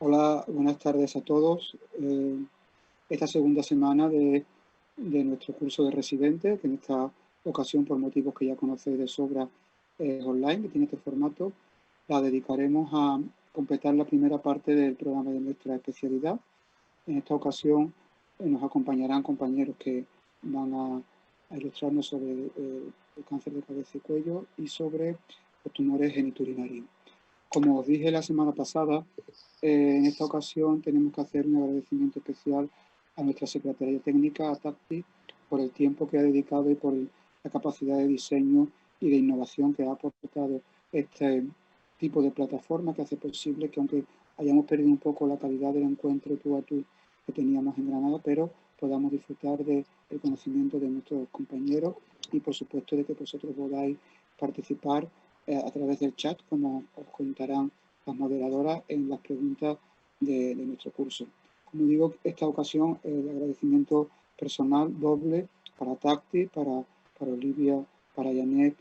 Hola, buenas tardes a todos. Esta segunda semana de nuestro curso de residentes, que en esta ocasión, por motivos que ya conocéis de sobra, es online, que tiene este formato, la dedicaremos a completar la primera parte del programa de nuestra especialidad. En esta ocasión nos acompañarán compañeros que van a ilustrarnos sobre el cáncer de cabeza y cuello y sobre los tumores geniturinarios. Como os dije la semana pasada, en esta ocasión tenemos que hacer un agradecimiento especial a nuestra Secretaría Técnica, a TACTI, por el tiempo que ha dedicado y por la capacidad de diseño y de innovación que ha aportado este tipo de plataforma que hace posible que, aunque hayamos perdido un poco la calidad del encuentro tú a tú que teníamos en Granada, pero podamos disfrutar del conocimiento de nuestros compañeros y, por supuesto, de que vosotros podáis participar a través del chat, como os contarán las moderadoras en las preguntas de nuestro curso. Como digo, esta ocasión el agradecimiento personal doble para Tacti, para Olivia, para Janet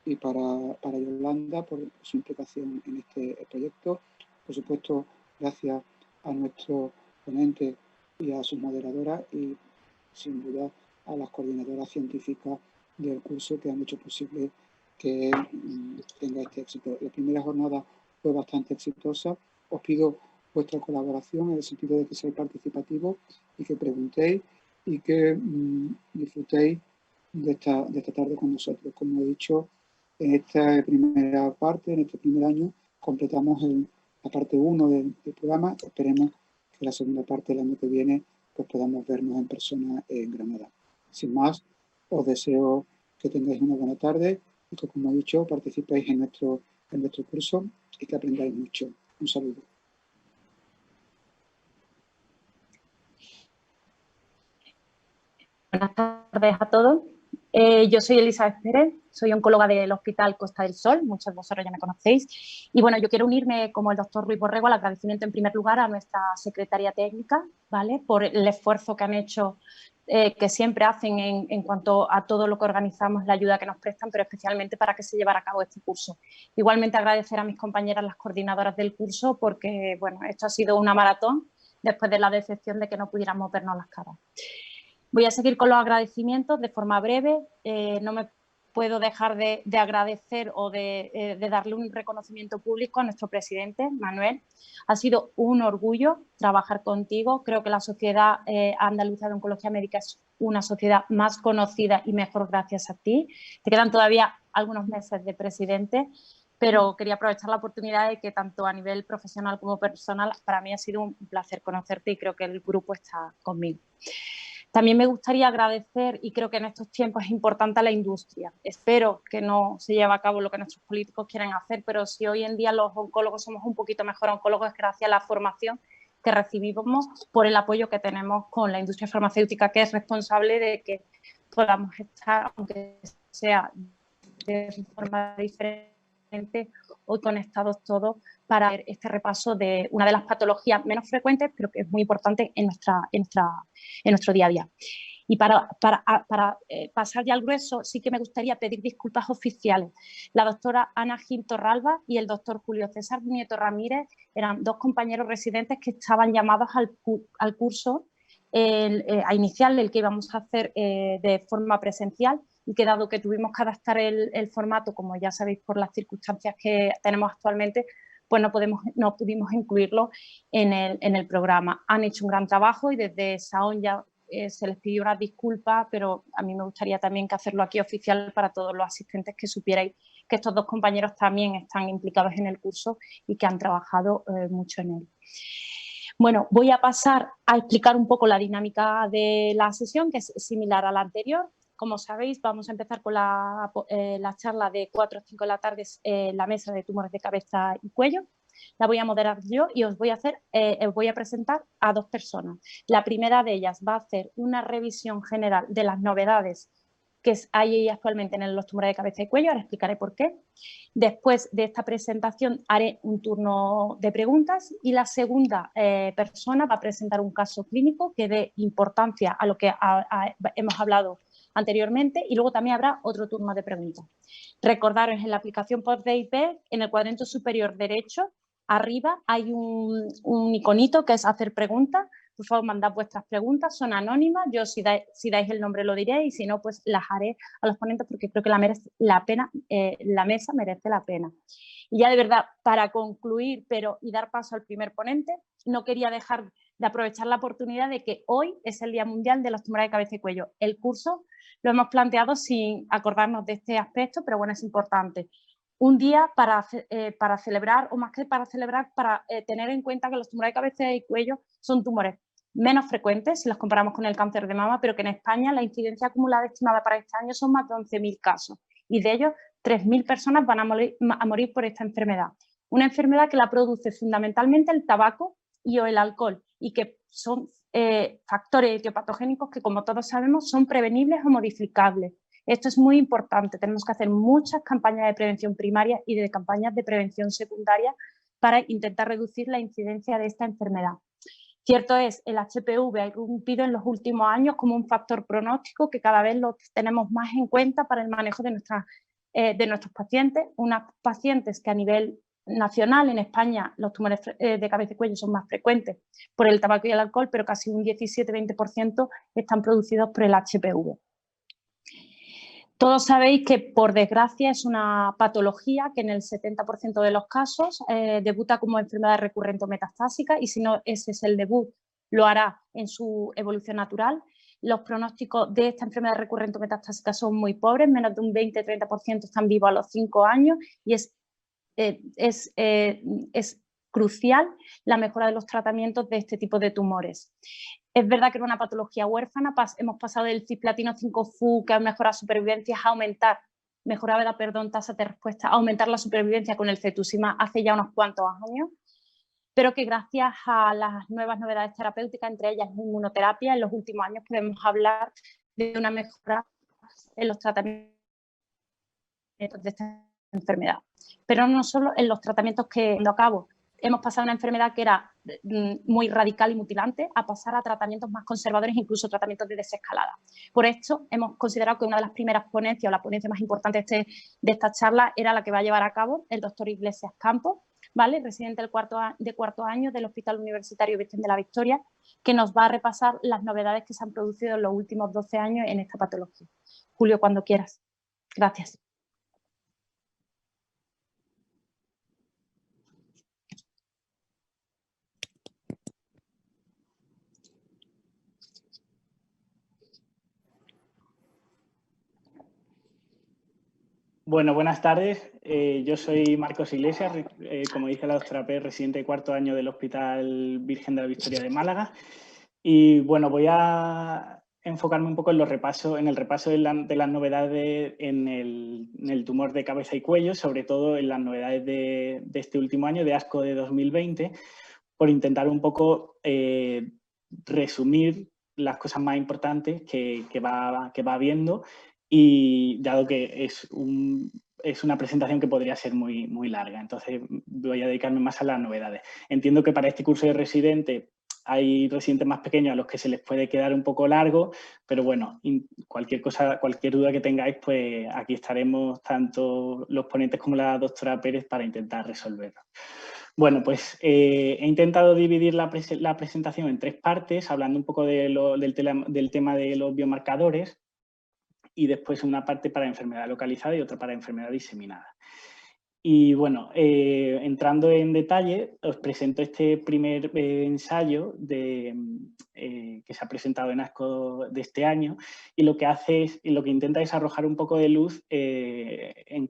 y para Yolanda por su implicación en este proyecto. Por supuesto, gracias a nuestro ponente y a sus moderadoras y, sin duda, a las coordinadoras científicas del curso que han hecho posible que tenga este éxito. La primera jornada fue bastante exitosa. Os pido vuestra colaboración en el sentido de que seáis participativos y que preguntéis y que disfrutéis de esta tarde con nosotros. Como he dicho, en esta primera parte, en este primer año, completamos la parte 1 del programa. Esperemos que la segunda parte del año que viene pues podamos vernos en persona en Granada. Sin más, os deseo que tengáis una buena tarde y que, como he dicho, participéis en nuestro curso y que aprendáis mucho. Un saludo. Buenas tardes a todos. Yo soy Elizabeth Pérez, soy oncóloga del Hospital Costa del Sol, muchos de vosotros ya me conocéis. Y bueno, yo quiero unirme, como el doctor Ruiz Borrego, al agradecimiento en primer lugar a nuestra Secretaría Técnica, ¿vale?, por el esfuerzo que han hecho, que siempre hacen en cuanto a todo lo que organizamos, la ayuda que nos prestan, pero especialmente para que se llevara a cabo este curso. Igualmente agradecer a mis compañeras, las coordinadoras del curso, porque bueno, esto ha sido una maratón después de la decepción de que no pudiéramos vernos las caras. Voy a seguir con los agradecimientos de forma breve. No me puedo dejar de agradecer o de darle un reconocimiento público a nuestro presidente, Manuel. Ha sido un orgullo trabajar contigo. Creo que la Sociedad Andaluza de Oncología Médica es una sociedad más conocida y mejor gracias a ti. Te quedan todavía algunos meses de presidente, pero quería aprovechar la oportunidad de que tanto a nivel profesional como personal, para mí ha sido un placer conocerte y creo que el grupo está conmigo. También me gustaría agradecer, y creo que en estos tiempos es importante, a la industria. Espero que no se lleve a cabo lo que nuestros políticos quieren hacer, pero si hoy en día los oncólogos somos un poquito mejor oncólogos es gracias a la formación que recibimos por el apoyo que tenemos con la industria farmacéutica, que es responsable de que podamos estar, aunque sea de forma diferente, hoy conectados todos para ver este repaso de una de las patologías menos frecuentes, pero que es muy importante en nuestro día a día. Y para pasar ya al grueso, sí que me gustaría pedir disculpas oficiales. La doctora Ana Gil Torralba y el doctor Julio César Nieto Ramírez eran dos compañeros residentes que estaban llamados al curso a inicial, el que íbamos a hacer de forma presencial, y que dado que tuvimos que adaptar el formato, como ya sabéis por las circunstancias que tenemos actualmente, pues no pudimos incluirlo en el programa. Han hecho un gran trabajo y desde SAON ya se les pidió una disculpa, pero a mí me gustaría también que hacerlo aquí oficial para todos los asistentes, que supierais que estos dos compañeros también están implicados en el curso y que han trabajado mucho en él. Bueno, voy a pasar a explicar un poco la dinámica de la sesión, que es similar a la anterior. Como sabéis, vamos a empezar con la charla de 4 o 5 de la tarde, la mesa de tumores de cabeza y cuello. La voy a moderar yo y os voy a presentar a dos personas. La primera de ellas va a hacer una revisión general de las novedades que hay actualmente en los tumores de cabeza y cuello. Ahora explicaré por qué. Después de esta presentación haré un turno de preguntas y la segunda persona va a presentar un caso clínico que dé importancia a lo que hemos hablado anteriormente, y luego también habrá otro turno de preguntas. Recordaros, en la aplicación PostDIP, en el cuadrante superior derecho, Arriba hay un iconito que es hacer preguntas. Por favor, mandad vuestras preguntas, son anónimas. Yo si dais el nombre lo diré y si no, pues las haré a los ponentes porque creo que la mesa merece la pena. Y ya de verdad, para concluir y dar paso al primer ponente, no quería dejar de aprovechar la oportunidad de que hoy es el Día Mundial de los Tumores de Cabeza y Cuello. El curso lo hemos planteado sin acordarnos de este aspecto, pero bueno, es importante. Un día para celebrar, o más que para celebrar, para tener en cuenta que los tumores de cabeza y cuello son tumores menos frecuentes si los comparamos con el cáncer de mama, pero que en España la incidencia acumulada estimada para este año son más de 11.000 casos y de ellos 3.000 personas van a morir por esta enfermedad. Una enfermedad que la produce fundamentalmente el tabaco y o el alcohol y que son factores etiopatogénicos que, como todos sabemos, son prevenibles o modificables. Esto es muy importante. Tenemos que hacer muchas campañas de prevención primaria y de campañas de prevención secundaria para intentar reducir la incidencia de esta enfermedad. Cierto es, el HPV ha irrumpido en los últimos años como un factor pronóstico que cada vez lo tenemos más en cuenta para el manejo de nuestros pacientes. Unas pacientes que a nivel nacional en España los tumores de cabeza y cuello son más frecuentes por el tabaco y el alcohol, pero casi un 17-20% están producidos por el HPV. Todos sabéis que, por desgracia, es una patología que en el 70% de los casos debuta como enfermedad recurrente o metastásica y si no ese es el debut, lo hará en su evolución natural. Los pronósticos de esta enfermedad recurrente o metastásica son muy pobres, menos de un 20-30% están vivos a los 5 años y es crucial la mejora de los tratamientos de este tipo de tumores. Es verdad que era una patología huérfana, hemos pasado del cisplatino 5-FU, que ha mejorado supervivencia, a tasa de respuesta, a aumentar la supervivencia con el cetuximab hace ya unos cuantos años, pero que gracias a las nuevas novedades terapéuticas, entre ellas la inmunoterapia, en los últimos años podemos hablar de una mejora en los tratamientos de esta enfermedad. Pero no solo en los tratamientos que llevando a cabo. Hemos pasado de una enfermedad que era muy radical y mutilante a pasar a tratamientos más conservadores, incluso tratamientos de desescalada. Por esto, hemos considerado que una de las primeras ponencias o la ponencia más importante de esta charla era la que va a llevar a cabo el doctor Iglesias Campos, ¿vale? Residente de cuarto año del Hospital Universitario Virgen de la Victoria, que nos va a repasar las novedades que se han producido en los últimos 12 años en esta patología. Julio, cuando quieras. Gracias. Bueno, buenas tardes. Yo soy Marcos Iglesias, como dice la doctora Pérez, residente de cuarto año del Hospital Virgen de la Victoria de Málaga. Y bueno, voy a enfocarme un poco en el repaso de las novedades en el tumor de cabeza y cuello, sobre todo en las novedades de este último año, de ASCO de 2020, por intentar un poco resumir las cosas más importantes que va habiendo. Y dado que es una presentación que podría ser muy larga, entonces voy a dedicarme más a las novedades. Entiendo que para este curso de residente hay residentes más pequeños a los que se les puede quedar un poco largo, pero bueno, cualquier duda que tengáis, pues aquí estaremos tanto los ponentes como la doctora Pérez para intentar resolverlo. Bueno, pues he intentado dividir la presentación en 3 partes, hablando un poco del tema de los biomarcadores, y después una parte para enfermedad localizada y otra para enfermedad diseminada. Y bueno, entrando en detalle, os presento este primer ensayo que se ha presentado en ASCO de este año, y lo que intenta es arrojar un poco de luz en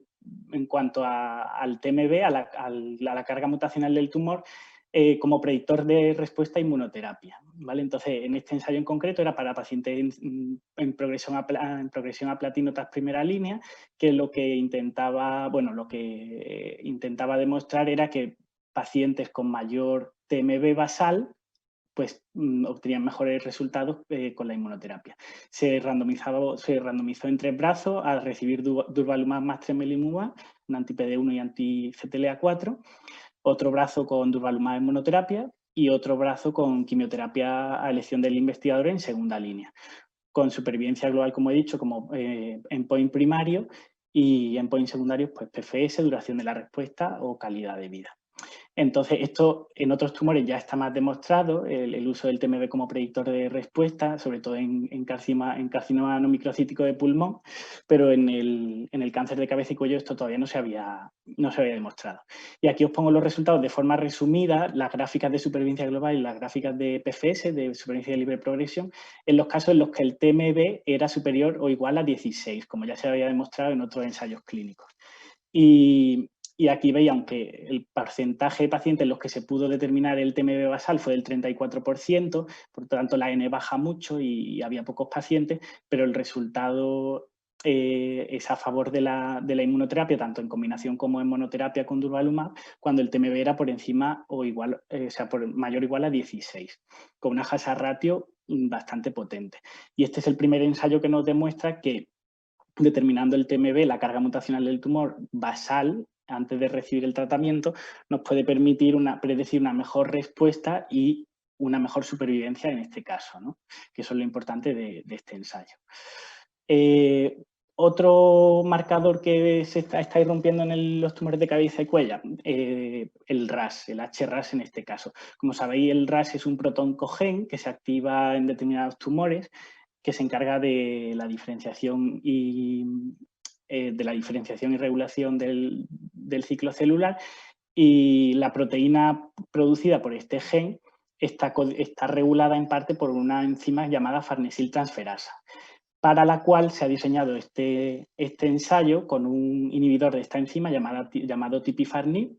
cuanto al TMB, a la carga mutacional del tumor, como predictor de respuesta a inmunoterapia, ¿vale? Entonces, en este ensayo en concreto era para pacientes en progresión a platino tras primera línea, que lo que intentaba demostrar era que pacientes con mayor TMB basal pues obtenían mejores resultados con la inmunoterapia. Se randomizó en 3 brazos a recibir durvalumab más tremelimumab, un anti-PD1 y anti-CTLA4, otro brazo con durvalumab en monoterapia y otro brazo con quimioterapia a elección del investigador en segunda línea, con supervivencia global, como he dicho, como endpoint primario, y endpoint secundarios, pues PFS, duración de la respuesta o calidad de vida. Entonces, esto en otros tumores ya está más demostrado, el uso del TMB como predictor de respuesta, sobre todo en carcinoma no microcítico de pulmón, pero en el cáncer de cabeza y cuello esto todavía no se había demostrado. Y aquí os pongo los resultados de forma resumida, las gráficas de supervivencia global y las gráficas de PFS, de supervivencia de libre progresión, en los casos en los que el TMB era superior o igual a 16, como ya se había demostrado en otros ensayos clínicos. Y aquí veis, aunque el porcentaje de pacientes en los que se pudo determinar el TMB basal fue del 34%, por lo tanto la N baja mucho y había pocos pacientes, pero el resultado es a favor de la inmunoterapia, tanto en combinación como en monoterapia con durvalumab, cuando el TMB era por encima o igual, por mayor o igual a 16, con una hazard ratio bastante potente. Y este es el primer ensayo que nos demuestra que determinando el TMB, la carga mutacional del tumor basal, antes de recibir el tratamiento, nos puede permitir predecir una mejor respuesta y una mejor supervivencia en este caso, ¿no? Que eso es lo importante de este ensayo. Otro marcador que se está irrumpiendo en los tumores de cabeza y cuello, el RAS, el HRAS en este caso. Como sabéis, el RAS es un protoncogen que se activa en determinados tumores, que se encarga de la diferenciación y regulación del ciclo celular, y la proteína producida por este gen está regulada en parte por una enzima llamada farnesiltransferasa, para la cual se ha diseñado este ensayo con un inhibidor de esta enzima llamado tipifarnib,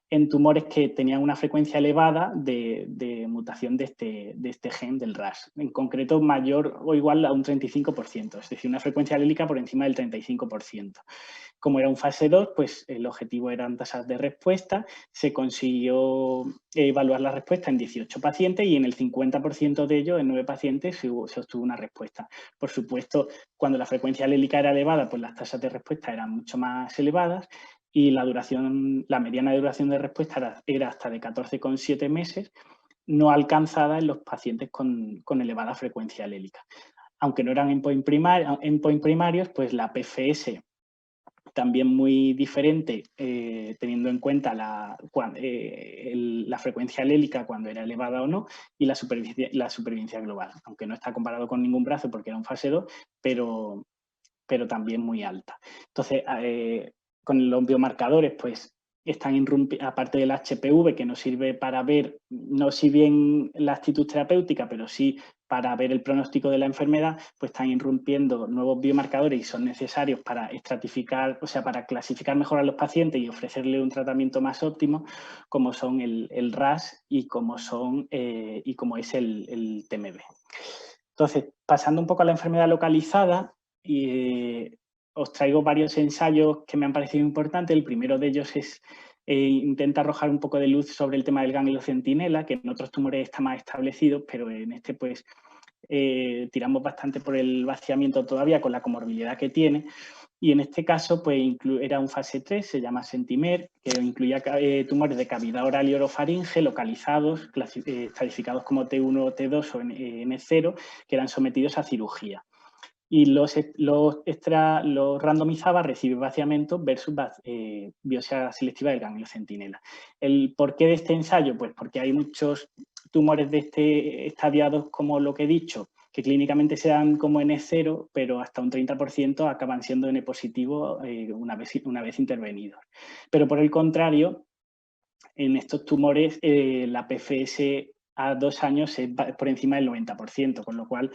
en tumores que tenían una frecuencia elevada de mutación de este gen del RAS, en concreto mayor o igual a un 35%, es decir, una frecuencia alélica por encima del 35%. Como era un fase 2, pues el objetivo eran tasas de respuesta, se consiguió evaluar la respuesta en 18 pacientes y en el 50% de ellos, en 9 pacientes, se obtuvo una respuesta. Por supuesto, cuando la frecuencia alélica era elevada, pues las tasas de respuesta eran mucho más elevadas, y la mediana de duración de respuesta era hasta de 14,7 meses, no alcanzada en los pacientes con elevada frecuencia alélica. Aunque no eran endpoint primarios, pues la PFS, también muy diferente, teniendo en cuenta la frecuencia alélica cuando era elevada o no, y la supervivencia global, aunque no está comparado con ningún brazo porque era un fase 2, pero también muy alta. Entonces, con los biomarcadores, pues están aparte del HPV, que nos sirve para ver, no si bien la actitud terapéutica, pero sí para ver el pronóstico de la enfermedad, pues están irrumpiendo nuevos biomarcadores y son necesarios para estratificar, o sea, para clasificar mejor a los pacientes y ofrecerle un tratamiento más óptimo, como son el RAS y como es el TMB. Entonces, pasando un poco a la enfermedad localizada, os traigo varios ensayos que me han parecido importantes. El primero de ellos intenta arrojar un poco de luz sobre el tema del ganglio centinela, que en otros tumores está más establecido, pero en este pues tiramos bastante por el vaciamiento todavía con la comorbilidad que tiene. Y en este caso pues era un fase 3, se llama Sentimer, que incluía tumores de cavidad oral y orofaringe localizados, clasificados como T1 o T2 o N0, que eran sometidos a cirugía. Y los randomizaba a recibir vaciamiento versus biopsia selectiva del ganglio centinela. ¿El porqué de este ensayo? Pues porque hay muchos tumores estadiados, como lo que he dicho, que clínicamente se dan como N0, pero hasta un 30% acaban siendo N positivo una vez intervenidos. Pero por el contrario, en estos tumores la PFS a 2 años es por encima del 90%, con lo cual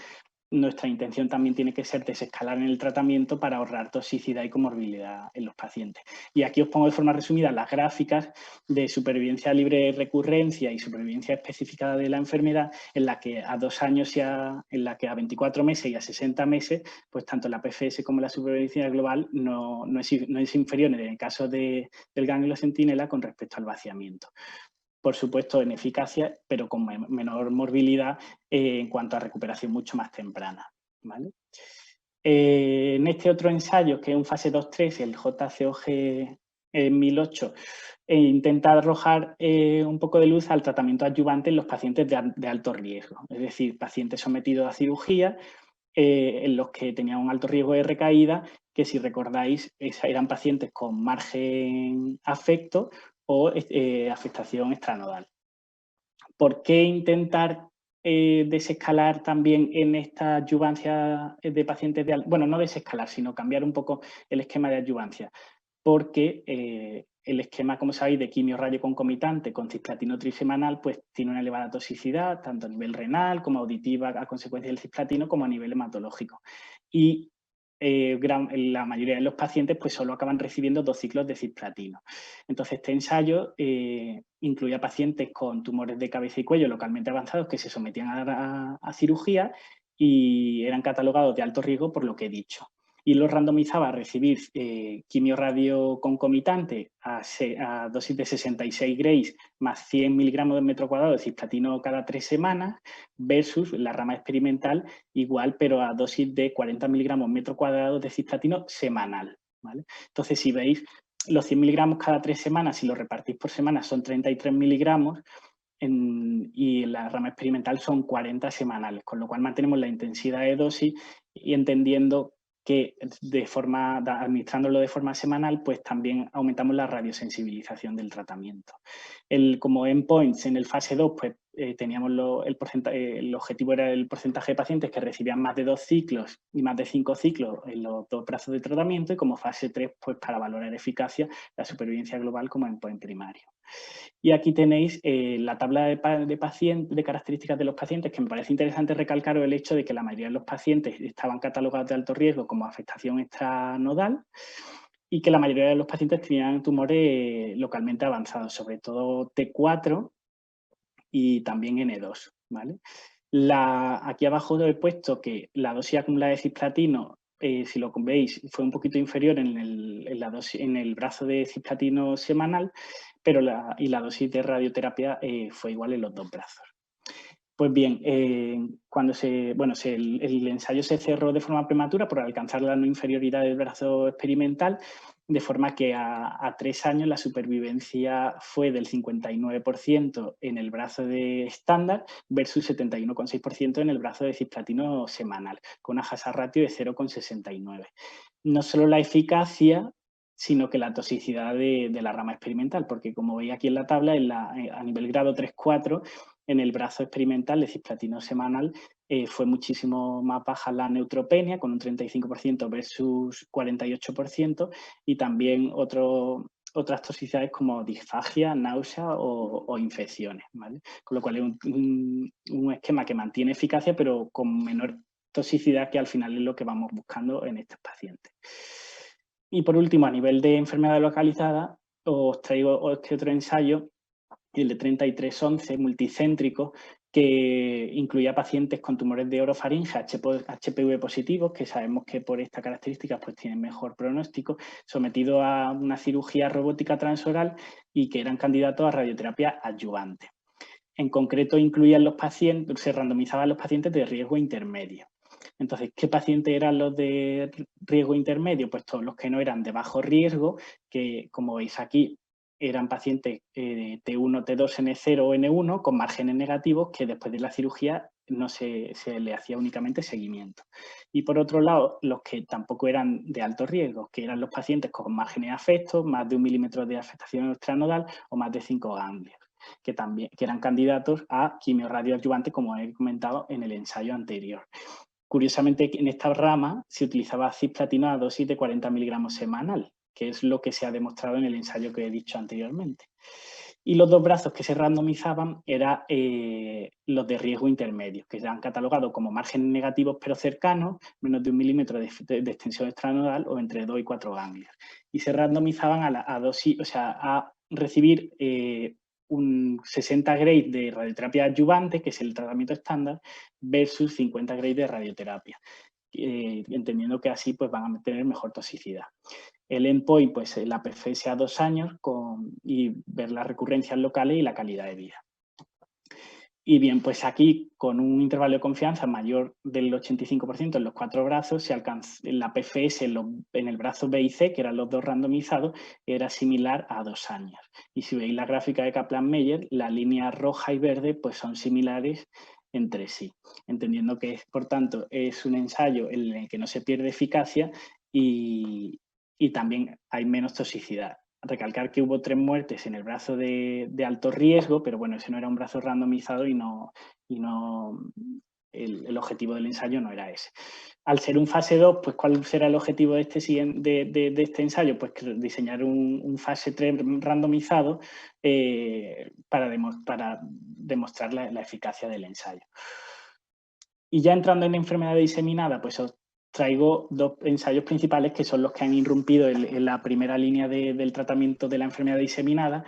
nuestra intención también tiene que ser desescalar en el tratamiento para ahorrar toxicidad y comorbilidad en los pacientes. Y aquí os pongo de forma resumida las gráficas de supervivencia libre de recurrencia y supervivencia específica de la enfermedad, en la que a 2 años en la que a 24 meses y a 60 meses, pues tanto la PFS como la supervivencia global no es inferior en el caso del ganglio centinela con respecto al vaciamiento. Por supuesto, en eficacia, pero con menor morbilidad en cuanto a recuperación mucho más temprana, ¿vale? En este otro ensayo, que es un fase 2-3, el JCOG 1008, intenta arrojar un poco de luz al tratamiento adyuvante en los pacientes de alto riesgo, es decir, pacientes sometidos a cirugía en los que tenían un alto riesgo de recaída, que si recordáis eran pacientes con margen afecto o afectación extranodal. ¿Por qué intentar desescalar también en esta adyuvancia de pacientes de... Bueno, no desescalar, sino cambiar un poco el esquema de adyuvancia? Porque el esquema, como sabéis, de quimio radio concomitante con cisplatino trisemanal, pues tiene una elevada toxicidad, tanto a nivel renal como auditiva a consecuencia del cisplatino, como a nivel hematológico. Y la mayoría de los pacientes pues solo acaban recibiendo 2 ciclos de cisplatino. Entonces, este ensayo incluía pacientes con tumores de cabeza y cuello localmente avanzados que se sometían a cirugía y eran catalogados de alto riesgo por lo que he dicho. Y los randomizaba a recibir quimio radio concomitante a dosis de 66 grays más 100 miligramos de metro cuadrado de cisplatino cada 3 semanas versus la rama experimental igual, pero a dosis de 40 miligramos metro cuadrado de cisplatino semanal, ¿vale? Entonces, si veis, los 100 miligramos cada 3 semanas, si lo repartís por semana, son 33 miligramos y en la rama experimental son 40 semanales, con lo cual mantenemos la intensidad de dosis y entendiendo que administrándolo de forma semanal, pues también aumentamos la radiosensibilización del tratamiento. Como endpoints en el fase 2, pues teníamos el objetivo era el porcentaje de pacientes que recibían más de 2 ciclos y más de 5 ciclos en los 2 brazos de tratamiento, y como fase 3, pues para valorar eficacia, la supervivencia global como endpoint primario. Y aquí tenéis la tabla de características de los pacientes, que me parece interesante recalcar el hecho de que la mayoría de los pacientes estaban catalogados de alto riesgo como afectación extranodal y que la mayoría de los pacientes tenían tumores localmente avanzados, sobre todo T4 y también N2, ¿vale? Aquí abajo he puesto que la dosis acumulada de cisplatino, si lo veis, fue un poquito inferior en el brazo de cisplatino semanal, pero la dosis de radioterapia fue igual en los 2 brazos. Pues bien, cuando el ensayo se cerró de forma prematura por alcanzar la no inferioridad del brazo experimental, de forma que a 3 años la supervivencia fue del 59% en el brazo de estándar versus 71,6% en el brazo de cisplatino semanal, con una hazard ratio de 0,69. No solo la eficacia, sino que la toxicidad de la rama experimental, porque como veis aquí en la tabla, a nivel grado 3-4, en el brazo experimental de cisplatino semanal fue muchísimo más baja la neutropenia, con un 35% versus 48%, y también otras toxicidades como disfagia, náusea o infecciones, ¿vale? Con lo cual es un esquema que mantiene eficacia, pero con menor toxicidad, que al final es lo que vamos buscando en estos pacientes. Y por último, a nivel de enfermedad localizada, os traigo este otro ensayo, el de 3311, multicéntrico, que incluía pacientes con tumores de orofaringe HPV positivos, que sabemos que por esta característica pues tienen mejor pronóstico, sometidos a una cirugía robótica transoral y que eran candidatos a radioterapia adyuvante. En concreto, se randomizaban los pacientes de riesgo intermedio. Entonces, ¿qué pacientes eran los de riesgo intermedio? Pues todos los que no eran de bajo riesgo, que como veis aquí, eran pacientes T1, T2, N0 o N1 con márgenes negativos que después de la cirugía no se le hacía únicamente seguimiento. Y por otro lado, los que tampoco eran de alto riesgo, que eran los pacientes con márgenes afectos, más de 1 milímetro de afectación extranodal o más de 5 ganglios, que eran candidatos a quimio radioadyuvante, como he comentado en el ensayo anterior. Curiosamente, en esta rama se utilizaba cisplatino a dosis de 40 miligramos semanal, que es lo que se ha demostrado en el ensayo que he dicho anteriormente. Y los 2 brazos que se randomizaban eran los de riesgo intermedio, que eran catalogados como márgenes negativos pero cercanos, menos de 1 milímetro de extensión extranodal o entre 2 y 4 ganglios. Y se randomizaban a recibir un 60 grays de radioterapia adyuvante, que es el tratamiento estándar, versus 50 grays de radioterapia, entendiendo que así pues, van a tener mejor toxicidad. El endpoint, pues la PFS a 2 años y ver las recurrencias locales y la calidad de vida. Y bien, pues aquí con un intervalo de confianza mayor del 85% en los 4 brazos, se alcanza la PFS en el brazo B y C, que eran los 2 randomizados, era similar a 2 años. Y si veis la gráfica de Kaplan-Meier, la línea roja y verde pues son similares entre sí, entendiendo que, por tanto, es un ensayo en el que no se pierde eficacia y también hay menos toxicidad. Recalcar que hubo 3 muertes en el brazo de alto riesgo, pero bueno, ese no era un brazo randomizado y el objetivo del ensayo no era ese. Al ser un fase 2, pues ¿cuál será el objetivo de este ensayo? Pues diseñar un fase 3 randomizado para demostrar la eficacia del ensayo. Y ya entrando en la enfermedad diseminada, pues os traigo 2 ensayos principales que son los que han irrumpido en la primera línea del tratamiento de la enfermedad diseminada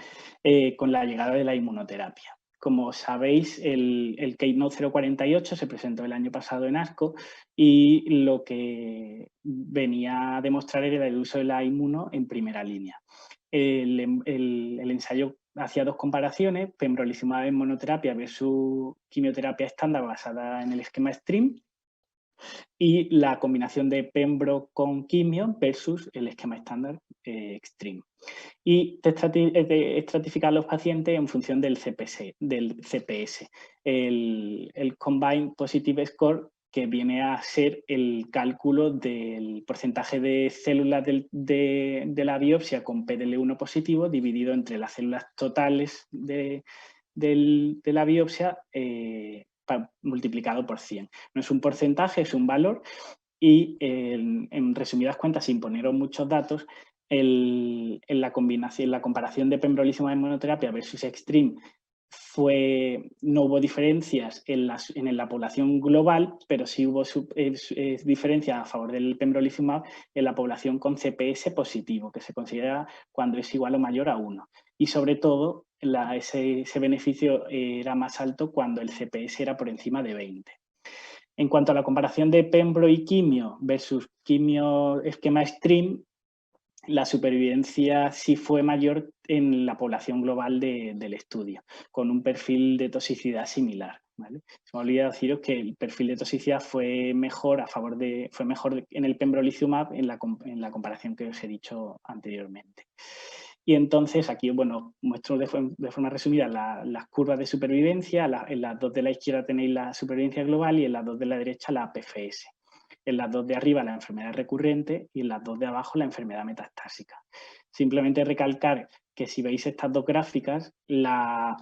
con la llegada de la inmunoterapia. Como sabéis, el Keynote 048 se presentó el año pasado en ASCO y lo que venía a demostrar era el uso de la inmuno en primera línea. El ensayo hacía 2 comparaciones, pembrolizumab en monoterapia versus quimioterapia estándar basada en el esquema STREAM y la combinación de pembro con quimio versus el esquema estándar extreme. Y estratificar a los pacientes en función del CPS, el Combined Positive Score, que viene a ser el cálculo del porcentaje de células de la biopsia con PDL1 positivo dividido entre las células totales de la biopsia multiplicado por 100. No es un porcentaje, es un valor y en resumidas cuentas, sin poneros muchos datos, en la comparación de pembrolizumab en monoterapia versus extreme no hubo diferencias en la población global, pero sí hubo diferencias a favor del pembrolizumab en la población con CPS positivo, que se considera cuando es igual o mayor a 1. Y sobre todo, ese beneficio era más alto cuando el CPS era por encima de 20. En cuanto a la comparación de pembro y quimio versus quimio esquema STREAM, la supervivencia sí fue mayor en la población global del estudio, con un perfil de toxicidad similar, ¿vale? Se me ha olvidado deciros que el perfil de toxicidad fue mejor en el pembrolizumab en la comparación que os he dicho anteriormente. Y entonces aquí, bueno, muestro de forma resumida las curvas de supervivencia. En las 2 de la izquierda tenéis la supervivencia global y en las 2 de la derecha la PFS. En las 2 de arriba la enfermedad recurrente y en las 2 de abajo la enfermedad metastásica. Simplemente recalcar que si veis estas 2 gráficas, la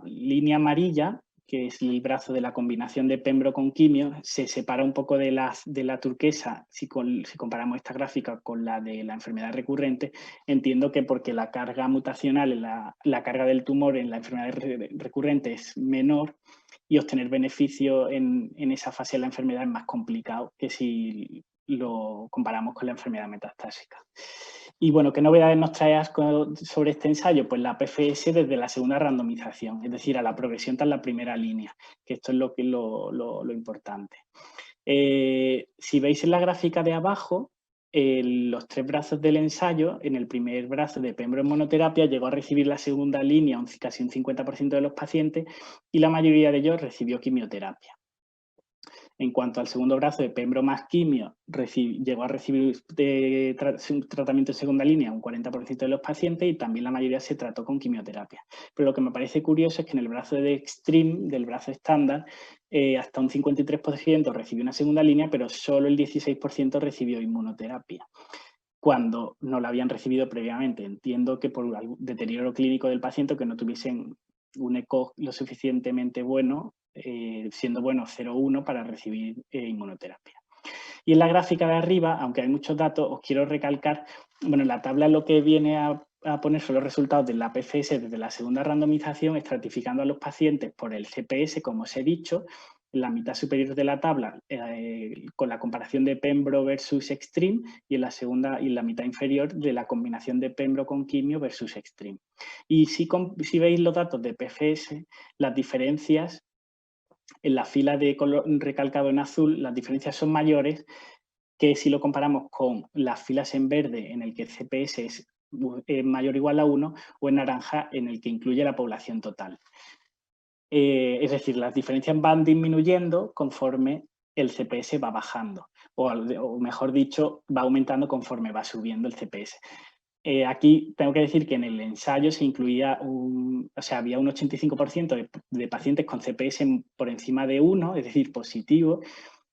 línea amarilla, que es el brazo de la combinación de pembro con quimio, se separa un poco de la turquesa si comparamos esta gráfica con la de la enfermedad recurrente. Entiendo que porque la carga mutacional, la carga del tumor en la enfermedad recurrente es menor y obtener beneficio en esa fase de la enfermedad es más complicado que si lo comparamos con la enfermedad metastásica. Y bueno, ¿qué novedades nos trae ASCO sobre este ensayo? Pues la PFS desde la segunda randomización, es decir, a la progresión tras la primera línea, que esto es lo importante. Si veis en la gráfica de abajo, los 3 brazos del ensayo, en el primer brazo de pembro en monoterapia llegó a recibir la segunda línea casi un 50% de los pacientes y la mayoría de ellos recibió quimioterapia. En cuanto al segundo brazo de pembro más quimio, llegó a recibir tratamiento en segunda línea un 40% de los pacientes y también la mayoría se trató con quimioterapia. Pero lo que me parece curioso es que en el brazo de extreme, del brazo estándar, hasta un 53% recibió una segunda línea, pero solo el 16% recibió inmunoterapia, cuando no la habían recibido previamente. Entiendo que por algún deterioro clínico del paciente, que no tuviesen un ECOG lo suficientemente bueno, siendo bueno 0,1 para recibir inmunoterapia. Y en la gráfica de arriba, aunque hay muchos datos, os quiero recalcar, bueno, la tabla lo que viene a poner son los resultados de la PFS desde la segunda randomización, estratificando a los pacientes por el CPS, como os he dicho, en la mitad superior de la tabla con la comparación de pembro versus extreme y en la segunda y en la mitad inferior de la combinación de pembro con quimio versus extreme. Y si veis los datos de PFS, las diferencias en la fila de color recalcado en azul, las diferencias son mayores que si lo comparamos con las filas en verde en el que el CPS es mayor o igual a 1 o en naranja en el que incluye la población total. Es decir, las diferencias van disminuyendo conforme el CPS va bajando o mejor dicho, va aumentando conforme va subiendo el CPS. aquí tengo que decir que en el ensayo se incluía había un 85% de pacientes con CPS por encima de 1, es decir, positivo,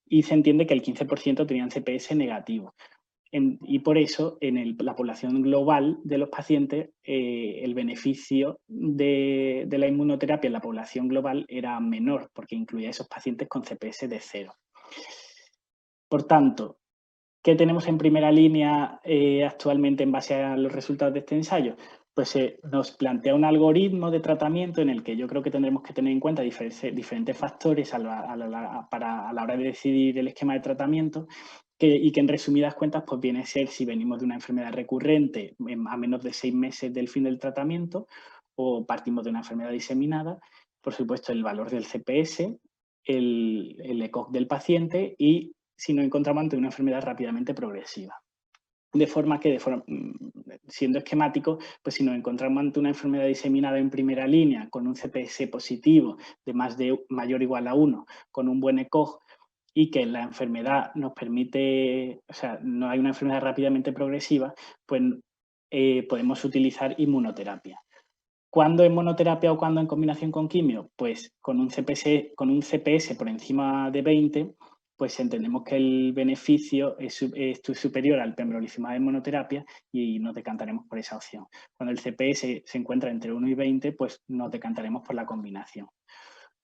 y se entiende que el 15% tenían CPS negativo. Y por eso, en la población global de los pacientes, el beneficio de la inmunoterapia en la población global era menor, porque incluía a esos pacientes con CPS de 0. Por tanto, ¿qué tenemos en primera línea actualmente en base a los resultados de este ensayo? Pues nos plantea un algoritmo de tratamiento en el que yo creo que tendremos que tener en cuenta diferentes factores a la hora de decidir el esquema de tratamiento y que en resumidas cuentas pues viene a ser si venimos de una enfermedad recurrente a menos de 6 meses del fin del tratamiento o partimos de una enfermedad diseminada, por supuesto el valor del CPS, el ECOG del paciente y si nos encontramos ante una enfermedad rápidamente progresiva. De forma que, siendo esquemático, pues si nos encontramos ante una enfermedad diseminada en primera línea con un CPS positivo de mayor o igual a 1, con un buen ECOG y que la enfermedad nos permite, no hay una enfermedad rápidamente progresiva, pues podemos utilizar inmunoterapia. ¿Cuándo en monoterapia o cuándo en combinación con quimio? Pues con un CPS por encima de 20, pues entendemos que el beneficio es superior al pembrolizumab en monoterapia y nos decantaremos por esa opción. Cuando el CPS se encuentra entre 1 y 20, pues nos decantaremos por la combinación.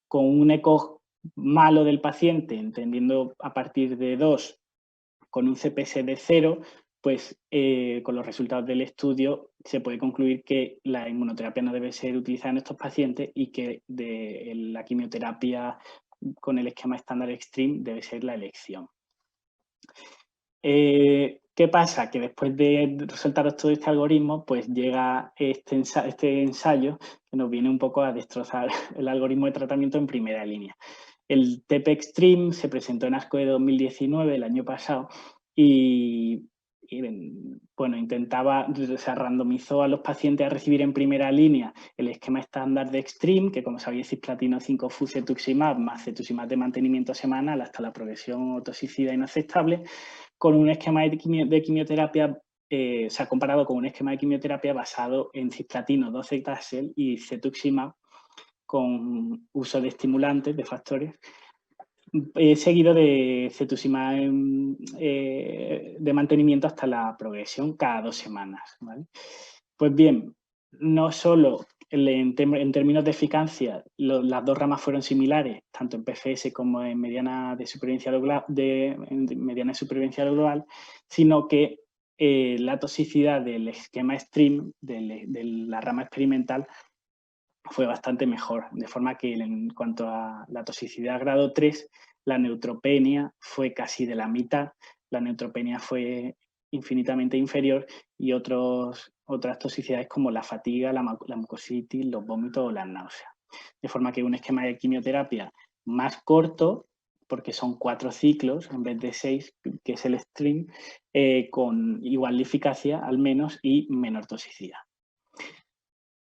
Con un ECOG malo del paciente, entendiendo a partir de 2, con un CPS de 0, pues con los resultados del estudio se puede concluir que la inmunoterapia no debe ser utilizada en estos pacientes y que la quimioterapia con el esquema estándar extreme debe ser la elección. ¿Qué pasa? Que después de resultados todo este algoritmo, pues llega este ensayo que nos viene un poco a destrozar el algoritmo de tratamiento en primera línea. El TEP Extreme se presentó en ASCO de 2019, el año pasado, y bueno, randomizó a los pacientes a recibir en primera línea el esquema estándar de Extreme, que como sabéis es cisplatino 5-fu cetuximab más cetuximab de mantenimiento semanal hasta la progresión o toxicidad inaceptable, con un esquema de quimioterapia, se ha comparado con un esquema de quimioterapia basado en cisplatino 12-taxel y cetuximab con uso de estimulantes, de factores, seguido de cetuximab de mantenimiento hasta la progresión cada 2 semanas, ¿vale? Pues bien, no solo en términos de eficacia las dos ramas fueron similares, tanto en PFS como en mediana de supervivencia global, sino que la toxicidad del esquema Extreme, de la rama experimental, fue bastante mejor, de forma que en cuanto a la toxicidad grado 3, la neutropenia fue casi de la mitad, la neutropenia fue infinitamente inferior y otras toxicidades como la fatiga, la mucositis, los vómitos o las náuseas. De forma que un esquema de quimioterapia más corto, porque son 4 ciclos en vez de 6, que es el Extreme, con igual eficacia al menos y menor toxicidad.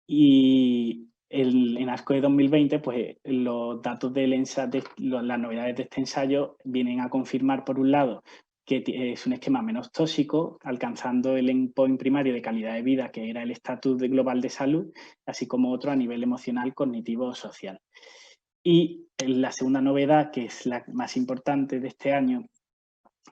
Y en ASCO de 2020, pues los datos del ensayo, las novedades de este ensayo vienen a confirmar, por un lado, que es un esquema menos tóxico, alcanzando el endpoint primario de calidad de vida, que era el estatus global de salud, así como otro a nivel emocional, cognitivo o social. Y la segunda novedad, que es la más importante de este año,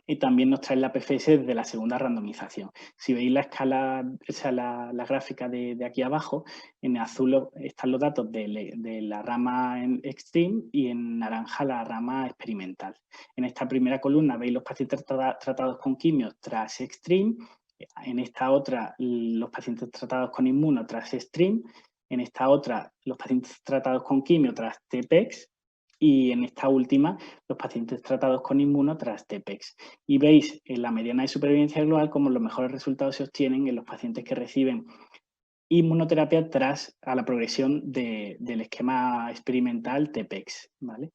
y también nos trae la PFS desde la segunda randomización. Si veis la escala, la gráfica de aquí abajo, en azul están los datos de la rama en Extreme y en naranja la rama experimental. En esta primera columna veis los pacientes tratados con quimio tras Extreme, en esta otra los pacientes tratados con inmuno tras Extreme, en esta otra los pacientes tratados con quimio tras TPEX, y en esta última, los pacientes tratados con inmuno tras TPEX. Y veis en la mediana de supervivencia global cómo los mejores resultados se obtienen en los pacientes que reciben inmunoterapia tras a la progresión del esquema experimental TPEX, ¿vale?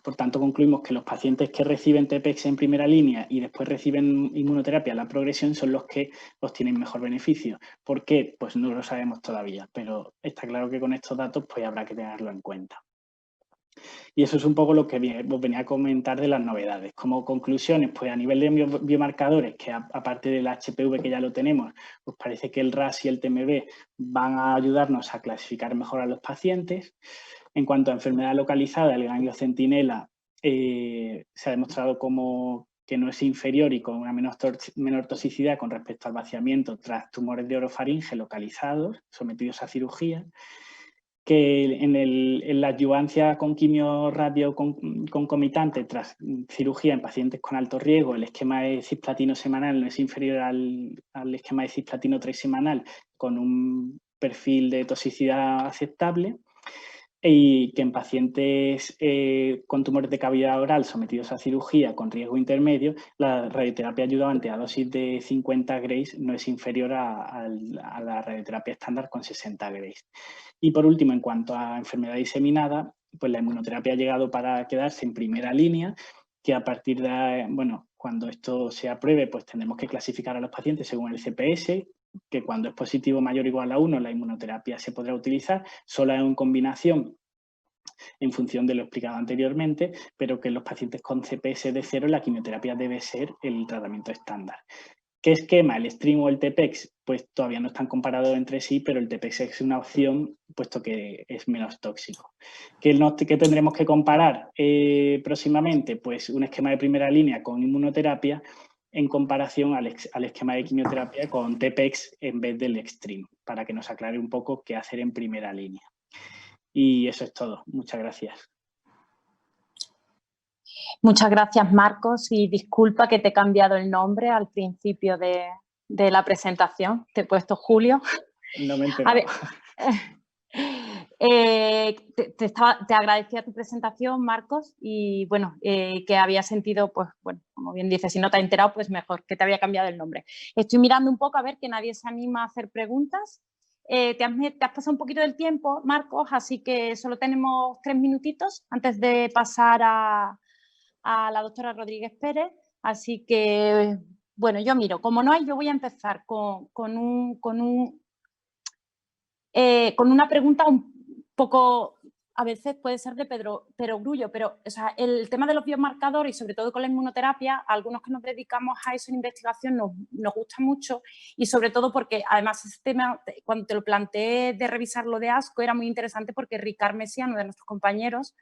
Por tanto, concluimos que los pacientes que reciben TPEX en primera línea y después reciben inmunoterapia a la progresión son los que obtienen mejor beneficio. ¿Por qué? Pues no lo sabemos todavía, pero está claro que con estos datos pues habrá que tenerlo en cuenta. Y eso es un poco lo que os venía a comentar de las novedades. Como conclusiones, pues a nivel de biomarcadores, que aparte del HPV que ya lo tenemos, pues parece que el RAS y el TMB van a ayudarnos a clasificar mejor a los pacientes. En cuanto a enfermedad localizada, el ganglio centinela se ha demostrado como que no es inferior y con una menor toxicidad con respecto al vaciamiento tras tumores de orofaringe localizados, sometidos a cirugía, que en la adyuvancia con quimio-radio concomitante tras cirugía en pacientes con alto riesgo, el esquema de cisplatino semanal no es inferior al esquema de cisplatino 3 semanal con un perfil de toxicidad aceptable, y que en pacientes con tumores de cavidad oral sometidos a cirugía con riesgo intermedio, la radioterapia ayudante a dosis de 50 Grays no es inferior a la radioterapia estándar con 60 Grays. Y por último, en cuanto a enfermedad diseminada, pues la inmunoterapia ha llegado para quedarse en primera línea, que a partir de, bueno, cuando esto se apruebe, pues tendremos que clasificar a los pacientes según el CPS, que cuando es positivo mayor o igual a 1, la inmunoterapia se podrá utilizar, solo en combinación en función de lo explicado anteriormente, pero que en los pacientes con CPS de 0 la quimioterapia debe ser el tratamiento estándar. ¿Qué esquema? ¿El STRIM o el TPEX? Pues todavía no están comparados entre sí, pero el TPEX es una opción, puesto que es menos tóxico. ¿Qué tendremos que comparar próximamente? Pues un esquema de primera línea con inmunoterapia en comparación al esquema de quimioterapia con TPEX en vez del STRIM, para que nos aclare un poco qué hacer en primera línea. Y eso es todo. Muchas gracias. Muchas gracias, Marcos, y disculpa que te he cambiado el nombre al principio de la presentación. Te he puesto Julio. No me he enterado. A ver, te agradecía tu presentación, Marcos, y bueno, que había sentido, pues bueno, como bien dices, si no te has enterado, pues mejor, que te había cambiado el nombre. Estoy mirando un poco a ver que nadie se anima a hacer preguntas. Te has pasado un poquito del tiempo, Marcos, así que solo tenemos 3 minutitos antes de pasar a la doctora Rodríguez Pérez. Así que, bueno, yo miro, como no hay, yo voy a empezar con una pregunta un poco, a veces puede ser de perogrullo, pero o sea, el tema de los biomarcadores y sobre todo con la inmunoterapia, a algunos que nos dedicamos a eso en investigación nos gusta mucho, y sobre todo porque además ese tema, cuando te lo planteé de revisarlo de ASCO, era muy interesante porque Ricard Messiano, de nuestros compañeros,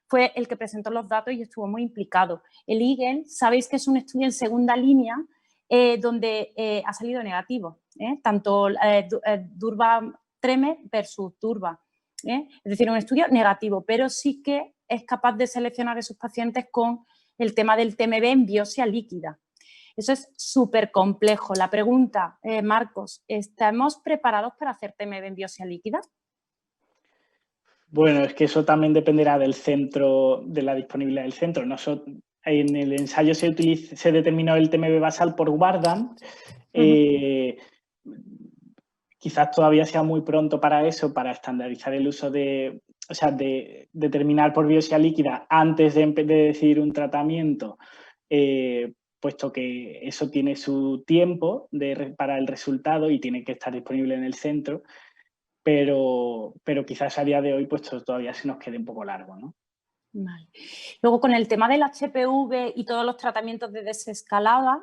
fue el que presentó los datos y estuvo muy implicado. El Eagle, sabéis que es un estudio en segunda línea donde ha salido negativo, tanto Durva-Treme versus Durva. Es decir, un estudio negativo, pero sí que es capaz de seleccionar a esos pacientes con el tema del TMB en biopsia líquida. Eso es súper complejo. La pregunta, Marcos, ¿estamos preparados para hacer TMB en biopsia líquida? Bueno, es que eso también dependerá del centro, de la disponibilidad del centro. En el ensayo se determinó el TMB basal por Wardan. Quizás todavía sea muy pronto para eso, para estandarizar el uso de determinar por biopsia líquida antes de decidir un tratamiento, puesto que eso tiene su tiempo para el resultado y tiene que estar disponible en el centro. Pero quizás a día de hoy pues todavía se nos quede un poco largo, ¿no? Vale. Luego, con el tema del HPV y todos los tratamientos de desescalada,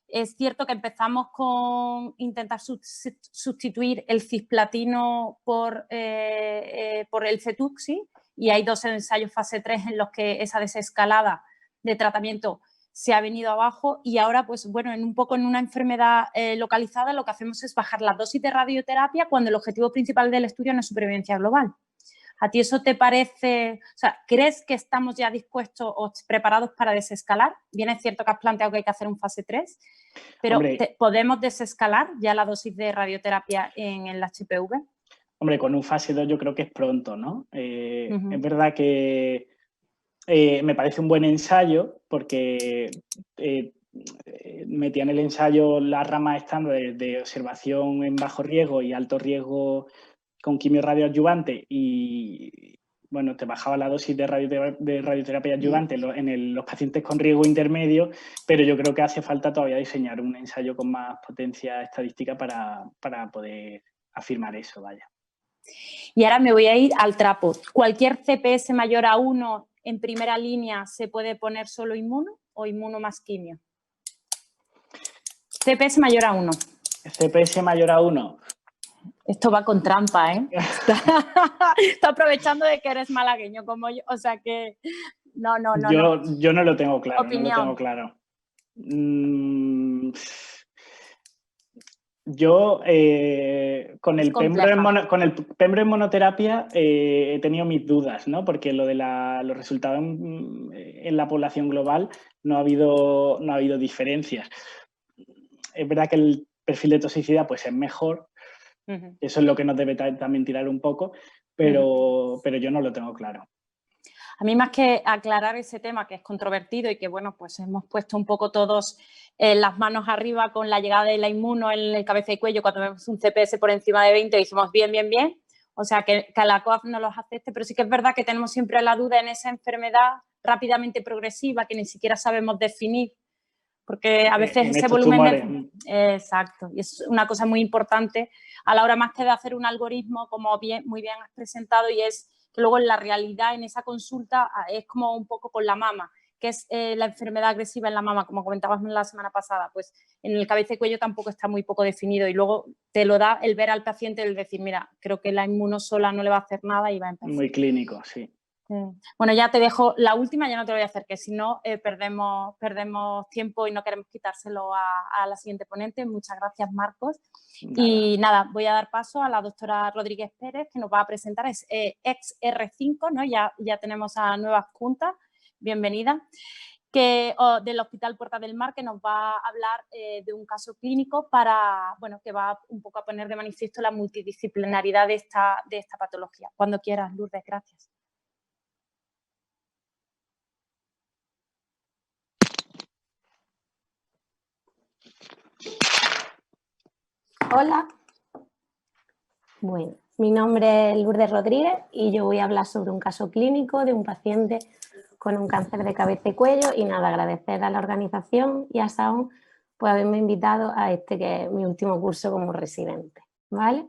es cierto que empezamos con intentar sustituir el cisplatino por el cetuxi, y hay 2 ensayos fase 3 en los que esa desescalada de tratamiento se ha venido abajo, y ahora, pues bueno, en una enfermedad localizada, lo que hacemos es bajar la dosis de radioterapia cuando el objetivo principal del estudio no es supervivencia global. ¿A ti eso te parece, o sea, crees que estamos ya dispuestos o preparados para desescalar? Bien, es cierto que has planteado que hay que hacer un fase 3, pero ¿podemos desescalar ya la dosis de radioterapia en el HPV? Hombre, con un fase 2 yo creo que es pronto, ¿no? Es verdad que me parece un buen ensayo porque metía en el ensayo la rama estándar de observación en bajo riesgo y alto riesgo con quimio radioadyuvante, y bueno, te bajaba la dosis de radioterapia adyuvante en los pacientes con riesgo intermedio, pero yo creo que hace falta todavía diseñar un ensayo con más potencia estadística para poder afirmar eso, vaya. Y ahora me voy a ir al trapo. ¿Cualquier CPS mayor a 1 en primera línea se puede poner solo inmuno o inmuno más quimio? CPS mayor a 1. CPS mayor a 1. Esto va con trampa, ¿eh? Está aprovechando de que eres malagueño como yo. O sea que... No. Yo no lo tengo claro, Opinión. no lo tengo claro. Yo con el pembro en monoterapia he tenido mis dudas, ¿no? Porque lo de los resultados en la población global no ha habido diferencias. Es verdad que el perfil de toxicidad pues, es mejor, eso es lo que nos debe también tirar un poco, pero yo no lo tengo claro. A mí, más que aclarar ese tema que es controvertido y que, bueno, pues hemos puesto un poco todos las manos arriba con la llegada de la inmuno en el cabeza y cuello cuando vemos un CPS por encima de 20 y dijimos bien. O sea, que la COAF no los acepte, pero sí que es verdad que tenemos siempre la duda en esa enfermedad rápidamente progresiva que ni siquiera sabemos definir, porque a veces ese volumen... Exacto, y es una cosa muy importante a la hora más que de hacer un algoritmo, como muy bien has presentado, y es que luego en la realidad, en esa consulta, es como un poco con la mama, que es la enfermedad agresiva en la mama, como comentabas la semana pasada, pues en el cabeza y cuello tampoco está muy poco definido y luego te lo da el ver al paciente, el decir, mira, creo que la inmuno sola no le va a hacer nada y va a empezar. Muy clínico, sí. Bueno, ya te dejo la última, ya no te lo voy a hacer, que si no perdemos tiempo y no queremos quitárselo a la siguiente ponente. Muchas gracias, Marcos. Y nada, voy a dar paso a la doctora Rodríguez Pérez, que nos va a presentar, es ex R5, ¿no? Ya tenemos a nuevas juntas, bienvenida, del Hospital Puerta del Mar, que nos va a hablar de un caso clínico que va un poco a poner de manifiesto la multidisciplinaridad de esta patología. Cuando quieras, Lourdes, gracias. Hola, bueno, mi nombre es Lourdes Rodríguez y yo voy a hablar sobre un caso clínico de un paciente con un cáncer de cabeza y cuello y nada, agradecer a la organización y a SAON por haberme invitado a que es mi último curso como residente, ¿vale?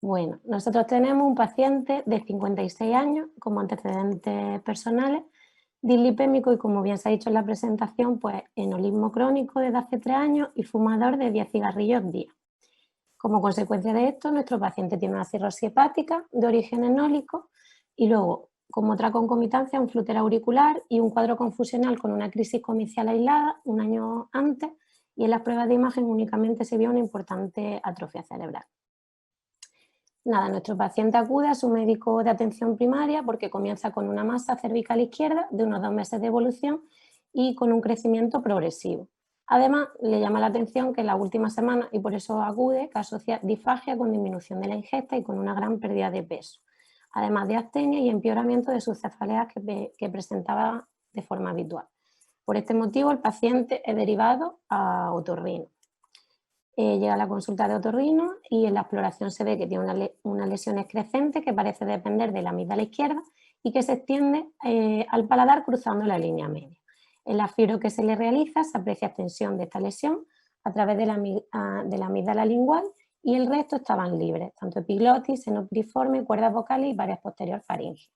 Bueno, nosotros tenemos un paciente de 56 años como antecedentes personales, dislipémico y, como bien se ha dicho en la presentación, pues enolismo crónico desde hace 3 años y fumador de 10 cigarrillos al día. Como consecuencia de esto, nuestro paciente tiene una cirrosis hepática de origen enólico y luego, como otra concomitancia, un flúter auricular y un cuadro confusional con una crisis comicial aislada un año antes, y en las pruebas de imagen únicamente se vio una importante atrofia cerebral. Nada, nuestro paciente acude a su médico de atención primaria porque comienza con una masa cervical izquierda de unos 2 meses de evolución y con un crecimiento progresivo. Además, le llama la atención que en la última semana, y por eso acude, que asocia disfagia con disminución de la ingesta y con una gran pérdida de peso, además de astenia y empeoramiento de sus cefaleas que presentaba de forma habitual. Por este motivo, el paciente es derivado a otorrino. Llega a la consulta de otorrino y en la exploración se ve que tiene una lesión excrescente que parece depender de la amígdala izquierda y que se extiende al paladar cruzando la línea media. En la fibro que se le realiza se aprecia extensión de esta lesión a través de la amígdala lingual y el resto estaban libres, tanto epiglotis, seno piriforme, cuerdas vocales y varias posterior faringe.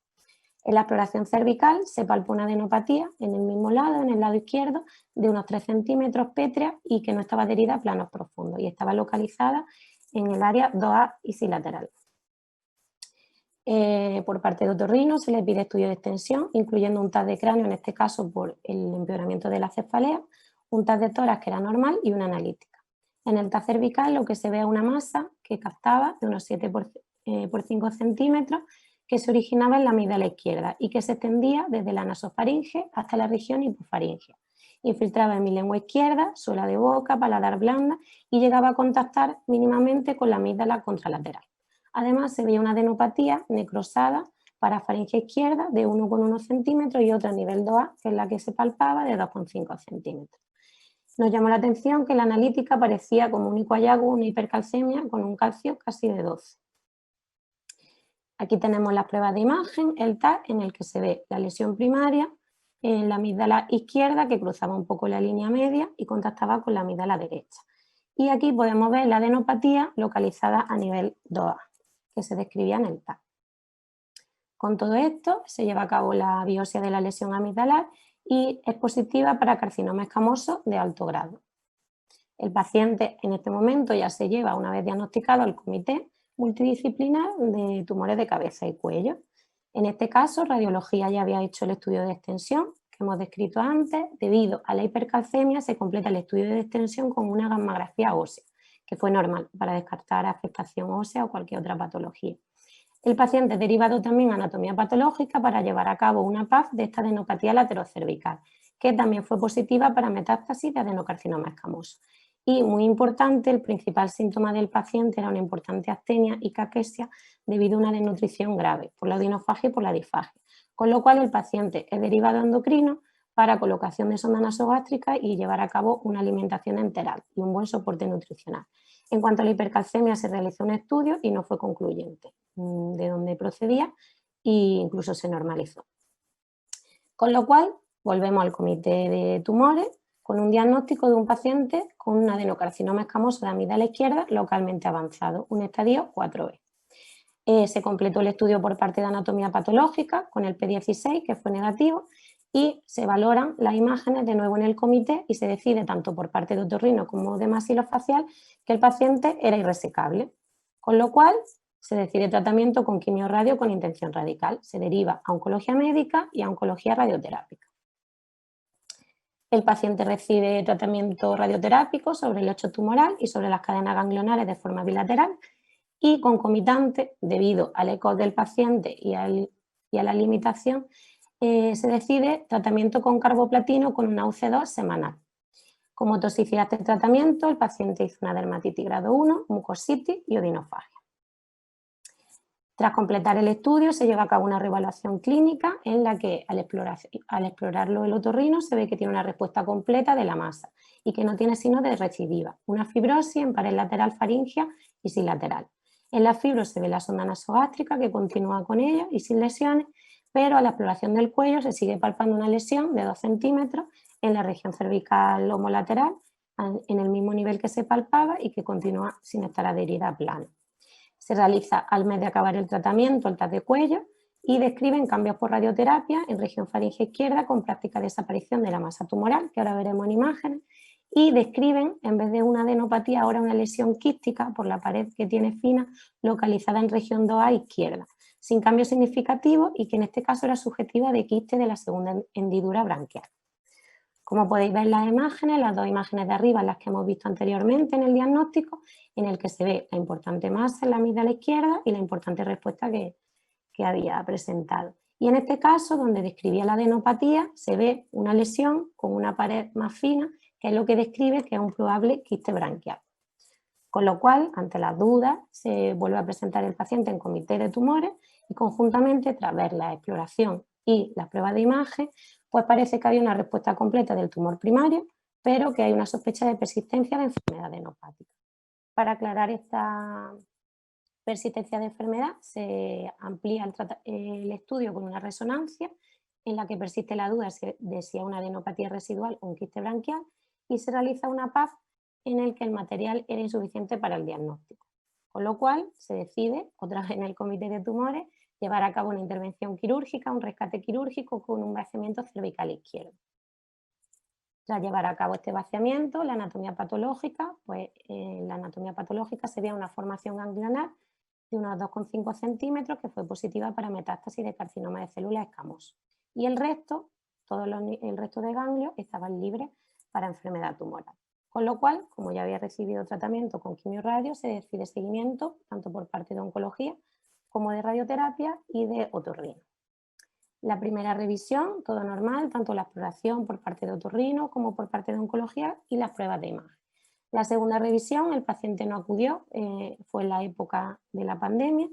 En la exploración cervical se palpa una adenopatía en el mismo lado, en el lado izquierdo, de unos 3 centímetros pétrea y que no estaba adherida a planos profundos y estaba localizada en el área 2A isilateral. Por parte de otorrino se le pide estudio de extensión, incluyendo un TAC de cráneo, en este caso por el empeoramiento de la cefalea, un TAC de tórax que era normal y una analítica. En el TAC cervical lo que se ve es una masa que captaba de unos 7 por 5 centímetros que se originaba en la amígdala izquierda y que se extendía desde la nasofaringe hasta la región hipofaringea. Infiltraba en mi lengua izquierda, suela de boca, paladar blanda y llegaba a contactar mínimamente con la amígdala contralateral. Además, se veía una adenopatía necrosada para faringe izquierda de 1,1 centímetros y otra a nivel 2A, que es la que se palpaba, de 2,5 centímetros. Nos llamó la atención que la analítica parecía como único hallazgo una hipercalcemia con un calcio casi de 12. Aquí tenemos las pruebas de imagen, el TAC, en el que se ve la lesión primaria en la amígdala izquierda que cruzaba un poco la línea media y contactaba con la amígdala derecha. Y aquí podemos ver la adenopatía localizada a nivel 2A. que se describía en el TAC. Con todo esto se lleva a cabo la biopsia de la lesión amigdalar y es positiva para carcinoma escamoso de alto grado. El paciente en este momento ya se lleva, una vez diagnosticado, al comité multidisciplinar de tumores de cabeza y cuello. En este caso, radiología ya había hecho el estudio de extensión que hemos descrito antes. Debido a la hipercalcemia se completa el estudio de extensión con una gammagrafía ósea, que fue normal para descartar afectación ósea o cualquier otra patología. El paciente es derivado también a anatomía patológica para llevar a cabo una PAF de esta adenopatía laterocervical, que también fue positiva para metástasis de adenocarcinoma escamoso. Y muy importante, el principal síntoma del paciente era una importante astenia y caquesia debido a una desnutrición grave por la odinofagia y por la disfagia, con lo cual el paciente es derivado a endocrino para colocación de sonda nasogástrica y llevar a cabo una alimentación enteral y un buen soporte nutricional. En cuanto a la hipercalcemia, se realizó un estudio y no fue concluyente de dónde procedía e incluso se normalizó. Con lo cual, volvemos al comité de tumores con un diagnóstico de un paciente con un adenocarcinoma escamoso de amígdala izquierda localmente avanzado, un estadio 4B. Se completó el estudio por parte de anatomía patológica con el P16, que fue negativo, y se valoran las imágenes de nuevo en el comité y se decide tanto por parte de otorrino como de maxilofacial que el paciente era irresecable, con lo cual se decide tratamiento con quimiorradio con intención radical. Se deriva a oncología médica y a oncología radioterápica. El paciente recibe tratamiento radioterápico sobre el lecho tumoral y sobre las cadenas ganglionares de forma bilateral y concomitante, debido al eco del paciente y a la limitación, se decide tratamiento con carboplatino con una UC2 semanal. Como toxicidad de tratamiento, el paciente hizo una dermatitis grado 1, mucositis y odinofagia. Tras completar el estudio se lleva a cabo una reevaluación clínica en la que al explorarlo el otorrino se ve que tiene una respuesta completa de la masa y que no tiene signos de recidiva, una fibrosis en pared lateral faríngea y silateral. En la fibro se ve la sonda nasogástrica que continúa con ella y sin lesiones, pero a la exploración del cuello se sigue palpando una lesión de 2 centímetros en la región cervical homolateral, en el mismo nivel que se palpaba y que continúa sin estar adherida a plano. Se realiza al mes de acabar el tratamiento el TAC de cuello y describen cambios por radioterapia en región faringe izquierda con práctica desaparición de la masa tumoral, que ahora veremos en imágenes, y describen, en vez de una adenopatía, ahora una lesión quística por la pared que tiene fina localizada en región 2A izquierda, sin cambio significativo y que en este caso era subjetiva de quiste de la segunda hendidura branquial. Como podéis ver en las imágenes, las dos imágenes de arriba, las que hemos visto anteriormente en el diagnóstico, en el que se ve la importante masa en la amígdala izquierda y la importante respuesta que había presentado. Y en este caso, donde describía la adenopatía, se ve una lesión con una pared más fina, que es lo que describe que es un probable quiste branquial. Con lo cual, ante las dudas, se vuelve a presentar el paciente en comité de tumores y conjuntamente, tras ver la exploración y las pruebas de imagen, pues parece que había una respuesta completa del tumor primario, pero que hay una sospecha de persistencia de enfermedad adenopática. Para aclarar esta persistencia de enfermedad, se amplía el estudio con una resonancia en la que persiste la duda de si hay una adenopatía residual o un quiste branquial y se realiza una PAF en el que el material era insuficiente para el diagnóstico. Con lo cual se decide, otra vez en el comité de tumores, llevar a cabo una intervención quirúrgica, un rescate quirúrgico con un vaciamiento cervical izquierdo. Tras llevar a cabo este vaciamiento, la anatomía patológica, pues en la anatomía patológica se veía una formación ganglionar de unos 2,5 centímetros que fue positiva para metástasis de carcinoma de células escamoso. Y el resto, el resto de ganglios estaban libres para enfermedad tumoral. Con lo cual, como ya había recibido tratamiento con quimiorradio, se decide seguimiento tanto por parte de oncología como de radioterapia y de otorrino. La primera revisión, todo normal, tanto la exploración por parte de otorrino como por parte de oncología y las pruebas de imagen. La segunda revisión, el paciente no acudió, fue en la época de la pandemia,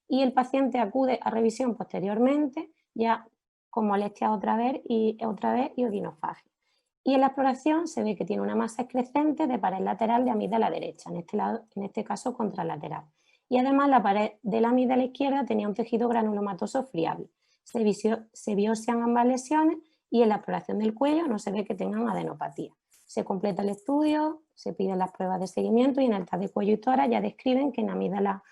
y el paciente acude a revisión posteriormente, ya con molestias otra vez y odinofagia. Y en la exploración se ve que tiene una masa excrescente de pared lateral de amígdala derecha, en este caso contralateral. Y además la pared de la amígdala izquierda tenía un tejido granulomatoso friable. Se biopsian ambas lesiones y en la exploración del cuello no se ve que tengan adenopatía. Se completa el estudio, se piden las pruebas de seguimiento y en el TAC de cuello y tórax ya describen que en amígdala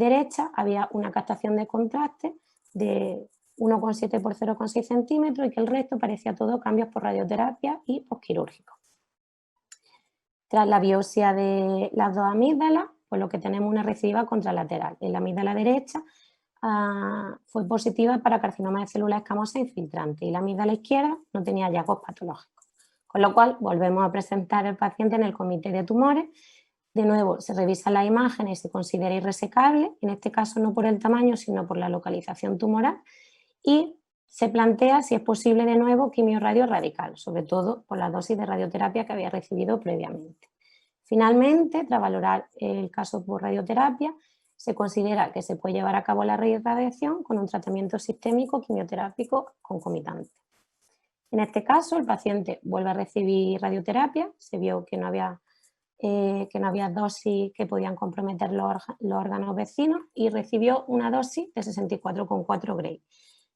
derecha había una captación de contraste de 1,7 por 0,6 centímetros y que el resto parecía todo cambios por radioterapia y posquirúrgicos. Tras la biopsia de las dos amígdalas, pues lo que tenemos es una recidiva contralateral. En la amígdala derecha fue positiva para carcinoma de células escamosas infiltrantes y la amígdala izquierda no tenía hallazgos patológicos. Con lo cual, volvemos a presentar al paciente en el comité de tumores. De nuevo, se revisan las imágenes y se considera irresecable, en este caso no por el tamaño, sino por la localización tumoral, y se plantea si es posible de nuevo quimio-radio radical, sobre todo por la dosis de radioterapia que había recibido previamente. Finalmente, tras valorar el caso por radioterapia, se considera que se puede llevar a cabo la radiación con un tratamiento sistémico quimioterápico concomitante. En este caso, el paciente vuelve a recibir radioterapia, se vio que no había dosis que podían comprometer los órganos vecinos y recibió una dosis de 64,4 Gray.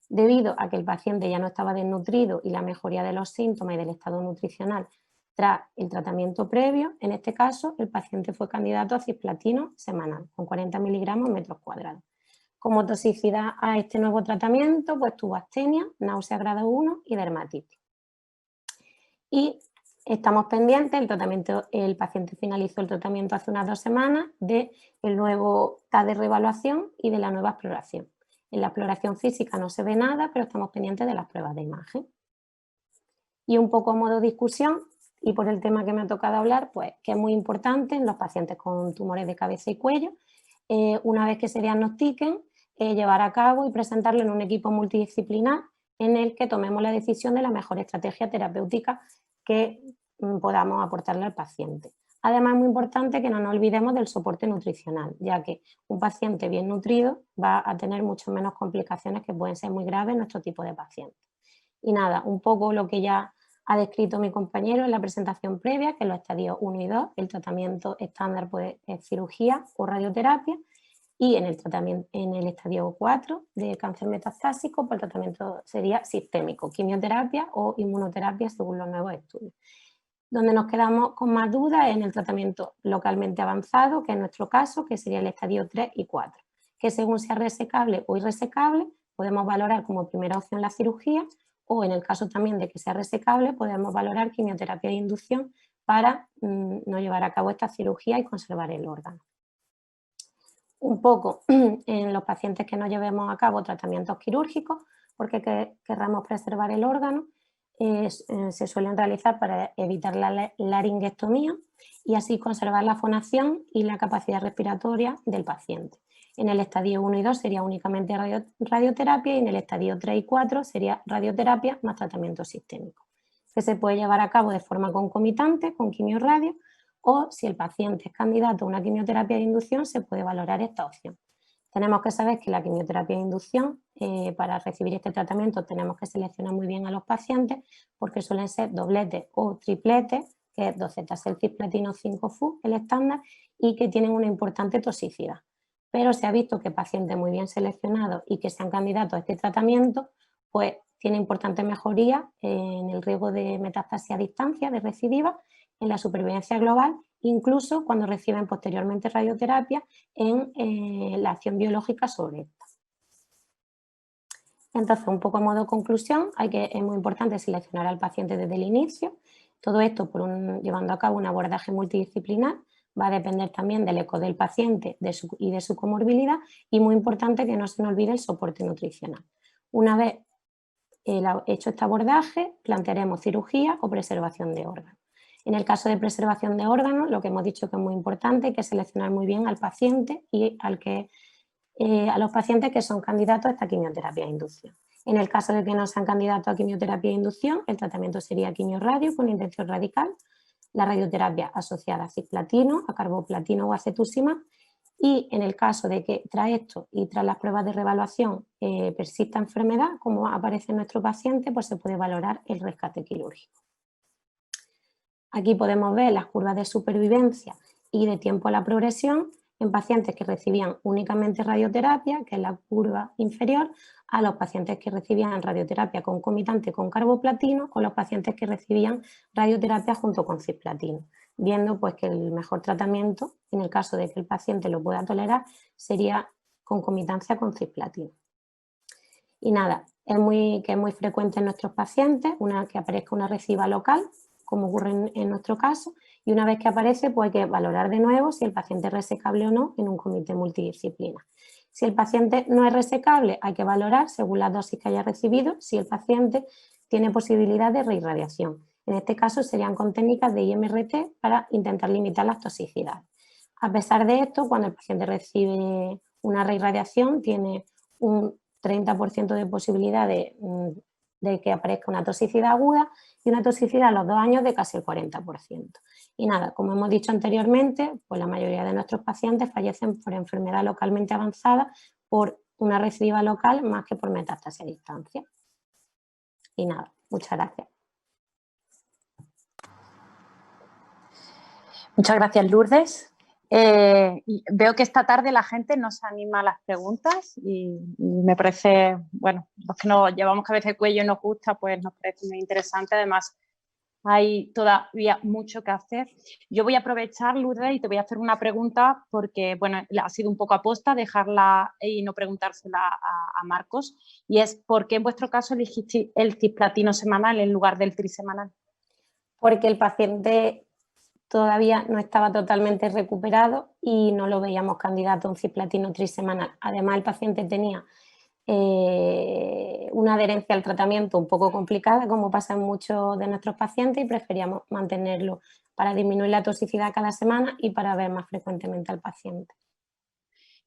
Debido a que el paciente ya no estaba desnutrido y la mejoría de los síntomas y del estado nutricional tras el tratamiento previo, en este caso el paciente fue candidato a cisplatino semanal con 40 miligramos metros cuadrados. Como toxicidad a este nuevo tratamiento, pues tuvo astenia, náusea grado 1 y dermatitis. Y estamos pendientes, el paciente finalizó el tratamiento hace unas 2 semanas del nuevo TAC de reevaluación y de la nueva exploración. En la exploración física no se ve nada, pero estamos pendientes de las pruebas de imagen. Y un poco a modo de discusión, y por el tema que me ha tocado hablar, pues que es muy importante en los pacientes con tumores de cabeza y cuello, una vez que se diagnostiquen, llevar a cabo y presentarlo en un equipo multidisciplinar en el que tomemos la decisión de la mejor estrategia terapéutica que podamos aportarle al paciente. Además, es muy importante que no nos olvidemos del soporte nutricional, ya que un paciente bien nutrido va a tener mucho menos complicaciones que pueden ser muy graves en nuestro tipo de pacientes. Y nada, un poco lo que ya ha descrito mi compañero en la presentación previa, que en los estadios 1 y 2, el tratamiento estándar pues, es cirugía o radioterapia, y en el estadio 4 de cáncer metastásico, pues el tratamiento sería sistémico, quimioterapia o inmunoterapia según los nuevos estudios. Donde nos quedamos con más dudas es en el tratamiento localmente avanzado, que en nuestro caso, que sería el estadio 3 y 4, que según sea resecable o irresecable, podemos valorar como primera opción la cirugía, o en el caso también de que sea resecable, podemos valorar quimioterapia de inducción para no llevar a cabo esta cirugía y conservar el órgano. Un poco en los pacientes que no llevemos a cabo tratamientos quirúrgicos, porque querramos preservar el órgano, se suelen realizar para evitar la laringestomía y así conservar la fonación y la capacidad respiratoria del paciente. En el estadio 1 y 2 sería únicamente radioterapia y en el estadio 3 y 4 sería radioterapia más tratamiento sistémico, que se puede llevar a cabo de forma concomitante con quimio-radio, o si el paciente es candidato a una quimioterapia de inducción se puede valorar esta opción. Tenemos que saber que la quimioterapia de inducción, para recibir este tratamiento tenemos que seleccionar muy bien a los pacientes porque suelen ser dobletes o tripletes, que es 2Z cisplatino 5-FU, el estándar, y que tienen una importante toxicidad. Pero se ha visto que pacientes muy bien seleccionados y que sean candidatos a este tratamiento, pues tiene importante mejoría en el riesgo de metastasia a distancia, de recidiva, en la supervivencia global, incluso cuando reciben posteriormente radioterapia en la acción biológica sobre esta. Entonces, un poco a modo de conclusión, es muy importante seleccionar al paciente desde el inicio. Todo esto llevando a cabo un abordaje multidisciplinar. Va a depender también del eco del paciente y de su comorbilidad, y muy importante que no se nos olvide el soporte nutricional. Una vez hecho este abordaje, plantearemos cirugía o preservación de órganos. En el caso de preservación de órganos, lo que hemos dicho que es muy importante, hay que seleccionar muy bien al paciente y a los pacientes que son candidatos a esta quimioterapia de inducción. En el caso de que no sean candidatos a quimioterapia de inducción, el tratamiento sería quimio-radio con intención radical, la radioterapia asociada a cisplatino, a carboplatino o a cetuximab, y en el caso de que tras esto y tras las pruebas de reevaluación persista enfermedad, como aparece en nuestro paciente, pues se puede valorar el rescate quirúrgico. Aquí podemos ver las curvas de supervivencia y de tiempo a la progresión en pacientes que recibían únicamente radioterapia, que es la curva inferior, a los pacientes que recibían radioterapia concomitante con carboplatino o los pacientes que recibían radioterapia junto con cisplatino, viendo pues que el mejor tratamiento, en el caso de que el paciente lo pueda tolerar, sería concomitancia con cisplatino. Y nada, es muy frecuente en nuestros pacientes que aparezca una recidiva local, como ocurre en nuestro caso, y una vez que aparece, pues hay que valorar de nuevo si el paciente es resecable o no en un comité multidisciplinar. Si el paciente no es resecable, hay que valorar, según la dosis que haya recibido, si el paciente tiene posibilidad de reirradiación. En este caso serían con técnicas de IMRT para intentar limitar las toxicidades. A pesar de esto, cuando el paciente recibe una reirradiación, tiene un 30% de posibilidad de que aparezca una toxicidad aguda y una toxicidad a los 2 años de casi el 40%. Y nada, como hemos dicho anteriormente, pues la mayoría de nuestros pacientes fallecen por enfermedad localmente avanzada por una recidiva local más que por metástasis a distancia. Y nada, muchas gracias. Muchas gracias, Lourdes. Veo que esta tarde la gente nos anima a las preguntas y me parece, bueno, los que nos llevamos cabeza de cuello y nos gusta, pues nos parece muy interesante. Además, hay todavía mucho que hacer. Yo voy a aprovechar, Lourdes, y te voy a hacer una pregunta porque, bueno, ha sido un poco aposta dejarla y no preguntársela a Marcos, y es ¿por qué en vuestro caso elegiste el cisplatino semanal en lugar del trisemanal? Porque el paciente todavía no estaba totalmente recuperado y no lo veíamos candidato a un cisplatino trisemanal. Además, el paciente tenía una adherencia al tratamiento un poco complicada, como pasa en muchos de nuestros pacientes, y preferíamos mantenerlo para disminuir la toxicidad cada semana y para ver más frecuentemente al paciente.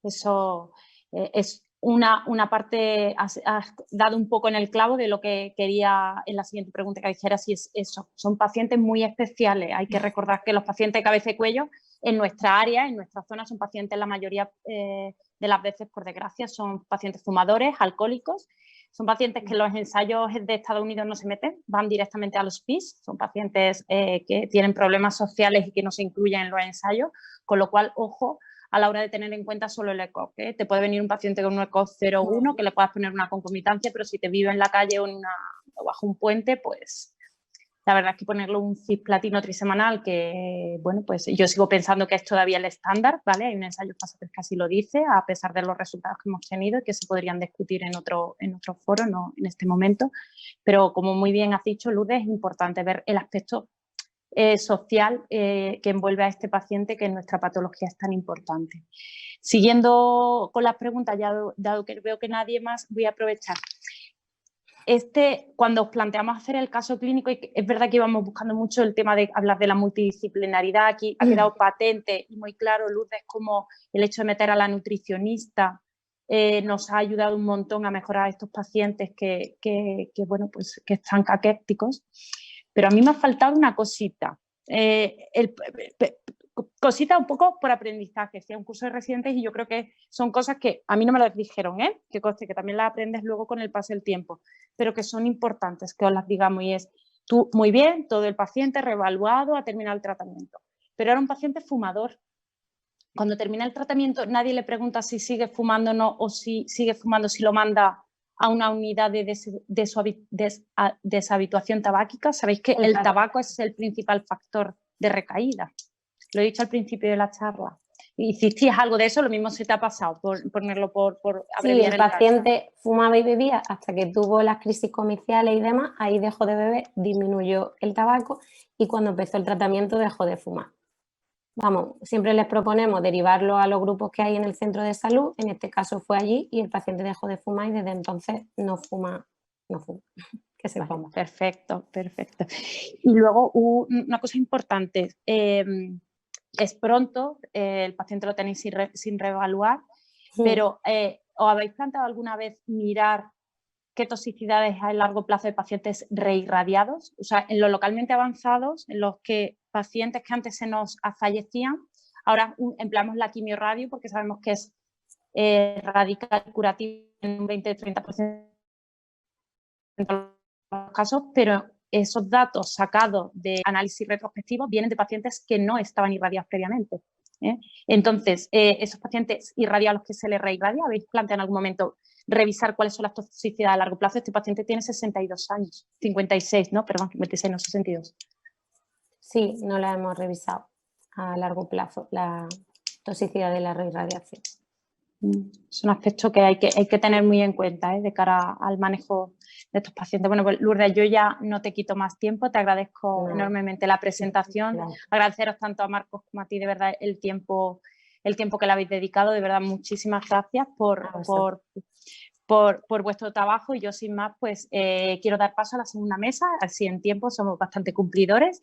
Eso es una parte, has dado un poco en el clavo de lo que quería en la siguiente pregunta que dijeras, y es eso, son pacientes muy especiales. Hay que recordar que los pacientes de cabeza y cuello en nuestra área, en nuestra zona, son pacientes la mayoría de las veces, por desgracia, son pacientes fumadores, alcohólicos. Son pacientes que en los ensayos de Estados Unidos no se meten, van directamente a los PIs. Son pacientes que tienen problemas sociales y que no se incluyen en los ensayos, con lo cual, ojo, a la hora de tener en cuenta solo el ECOG. Te puede venir un paciente con un ECOG 0,1 que le puedas poner una concomitancia, pero si te vive en la calle o bajo un puente, pues la verdad es que ponerle un cisplatino trisemanal, que bueno, pues yo sigo pensando que es todavía el estándar, ¿vale? Hay un ensayo que así lo dice, a pesar de los resultados que hemos tenido y que se podrían discutir en otro foro, no en este momento. Pero como muy bien has dicho, Lourdes, es importante ver el aspecto social que envuelve a este paciente, que en nuestra patología es tan importante. Siguiendo con las preguntas, ya dado que veo que nadie más, voy a aprovechar. Cuando os planteamos hacer el caso clínico, y es verdad que íbamos buscando mucho el tema de hablar de la multidisciplinaridad, aquí ha quedado patente y muy claro, Lourdes, como el hecho de meter a la nutricionista nos ha ayudado un montón a mejorar a estos pacientes bueno, pues, que están caquécticos. Pero a mí me ha faltado una cosita. Cosita un poco por aprendizaje. Hacía un curso de residentes y yo creo que son cosas que a mí no me las dijeron, que conste que también las aprendes luego con el paso del tiempo, pero que son importantes que os las digamos, y es, tú, muy bien, todo el paciente reevaluado, ha terminado el tratamiento, pero era un paciente fumador. Cuando termina el tratamiento nadie le pregunta si sigue fumando o no, o si sigue fumando, si lo manda a una unidad de deshabituación tabáquica. Sabéis que el tabaco es el principal factor de recaída. Lo he dicho al principio de la charla. ¿Hicisteis algo de eso? Lo mismo se te ha pasado, por ponerlo por abreviar. Sí, el paciente fumaba y bebía hasta que tuvo las crisis comerciales y demás, ahí dejó de beber, disminuyó el tabaco y cuando empezó el tratamiento dejó de fumar. Vamos, siempre les proponemos derivarlo a los grupos que hay en el centro de salud, en este caso fue allí y el paciente dejó de fumar y desde entonces no fuma. Que se vale, perfecto. Y luego una cosa importante, es pronto, el paciente lo tenéis sin reevaluar, pero ¿os habéis planteado alguna vez mirar qué toxicidades hay a largo plazo de pacientes reirradiados? O sea, en los localmente avanzados, en los que pacientes que antes se nos fallecían, ahora empleamos la quimiorradio porque sabemos que es radical curativo en un 20-30% de los casos, pero esos datos sacados de análisis retrospectivos vienen de pacientes que no estaban irradiados previamente. Entonces, esos pacientes irradiados que se les reirradia, ¿habéis planteado en algún momento revisar cuáles son las toxicidades a largo plazo? Este paciente tiene 62 años, 56, ¿no? Perdón, 56, no 62. Sí, no la hemos revisado a largo plazo, la toxicidad de la reirradiación. Son aspectos que hay que tener muy en cuenta de cara al manejo de estos pacientes. Bueno, pues Lourdes, yo ya no te quito más tiempo, te agradezco enormemente la presentación, agradeceros tanto a Marcos como a ti, de verdad, el tiempo que le habéis dedicado, de verdad, muchísimas gracias por vuestro trabajo, y yo sin más pues quiero dar paso a la segunda mesa, así en tiempo somos bastante cumplidores.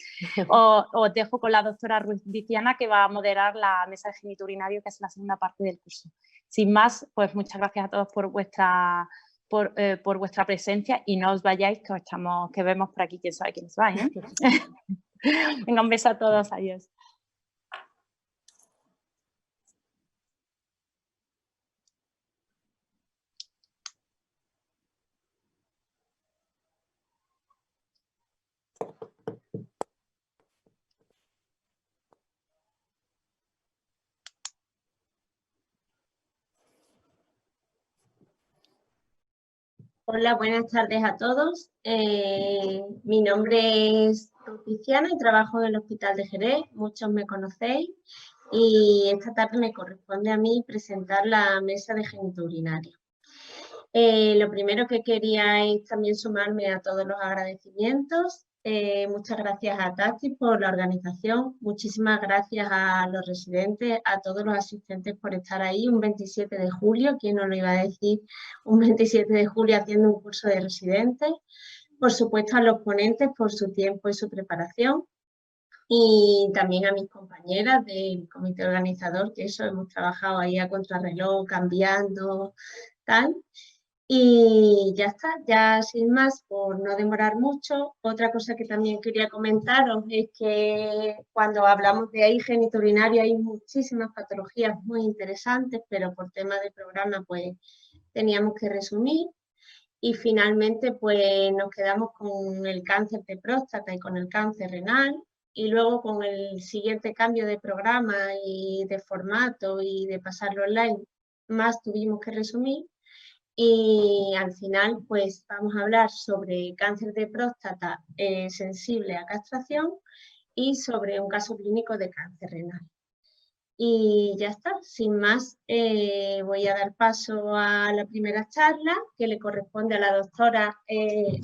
Os dejo con la doctora Ruiz Viciana, que va a moderar la mesa de geniturinario, que es la segunda parte del curso. Sin más, pues muchas gracias a todos por vuestra presencia, y no os vayáis, que vemos por aquí quién sabe quiénes va, ¿eh? Venga, un beso a todos, adiós. Hola, buenas tardes a todos. Mi nombre es Ruiz Viciana y trabajo en el Hospital de Jerez. Muchos me conocéis y esta tarde me corresponde a mí presentar la mesa de geniturinario. Lo primero que quería es también sumarme a todos los agradecimientos. Muchas gracias a Tati por la organización, muchísimas gracias a los residentes, a todos los asistentes por estar ahí un 27 de julio, ¿quién nos lo iba a decir? Un 27 de julio haciendo un curso de residentes. Por supuesto a los ponentes por su tiempo y su preparación, y también a mis compañeras del comité organizador, que eso hemos trabajado ahí a contrarreloj, cambiando, tal. Y ya está, ya sin más, por no demorar mucho. Otra cosa que también quería comentaros es que cuando hablamos de ahí geniturinario hay muchísimas patologías muy interesantes, pero por tema de programa pues teníamos que resumir. Y finalmente pues nos quedamos con el cáncer de próstata y con el cáncer renal, y luego con el siguiente cambio de programa y de formato y de pasarlo online, más tuvimos que resumir. Y al final, pues vamos a hablar sobre cáncer de próstata sensible a castración y sobre un caso clínico de cáncer renal. Y ya está, sin más, voy a dar paso a la primera charla, que le corresponde a la doctora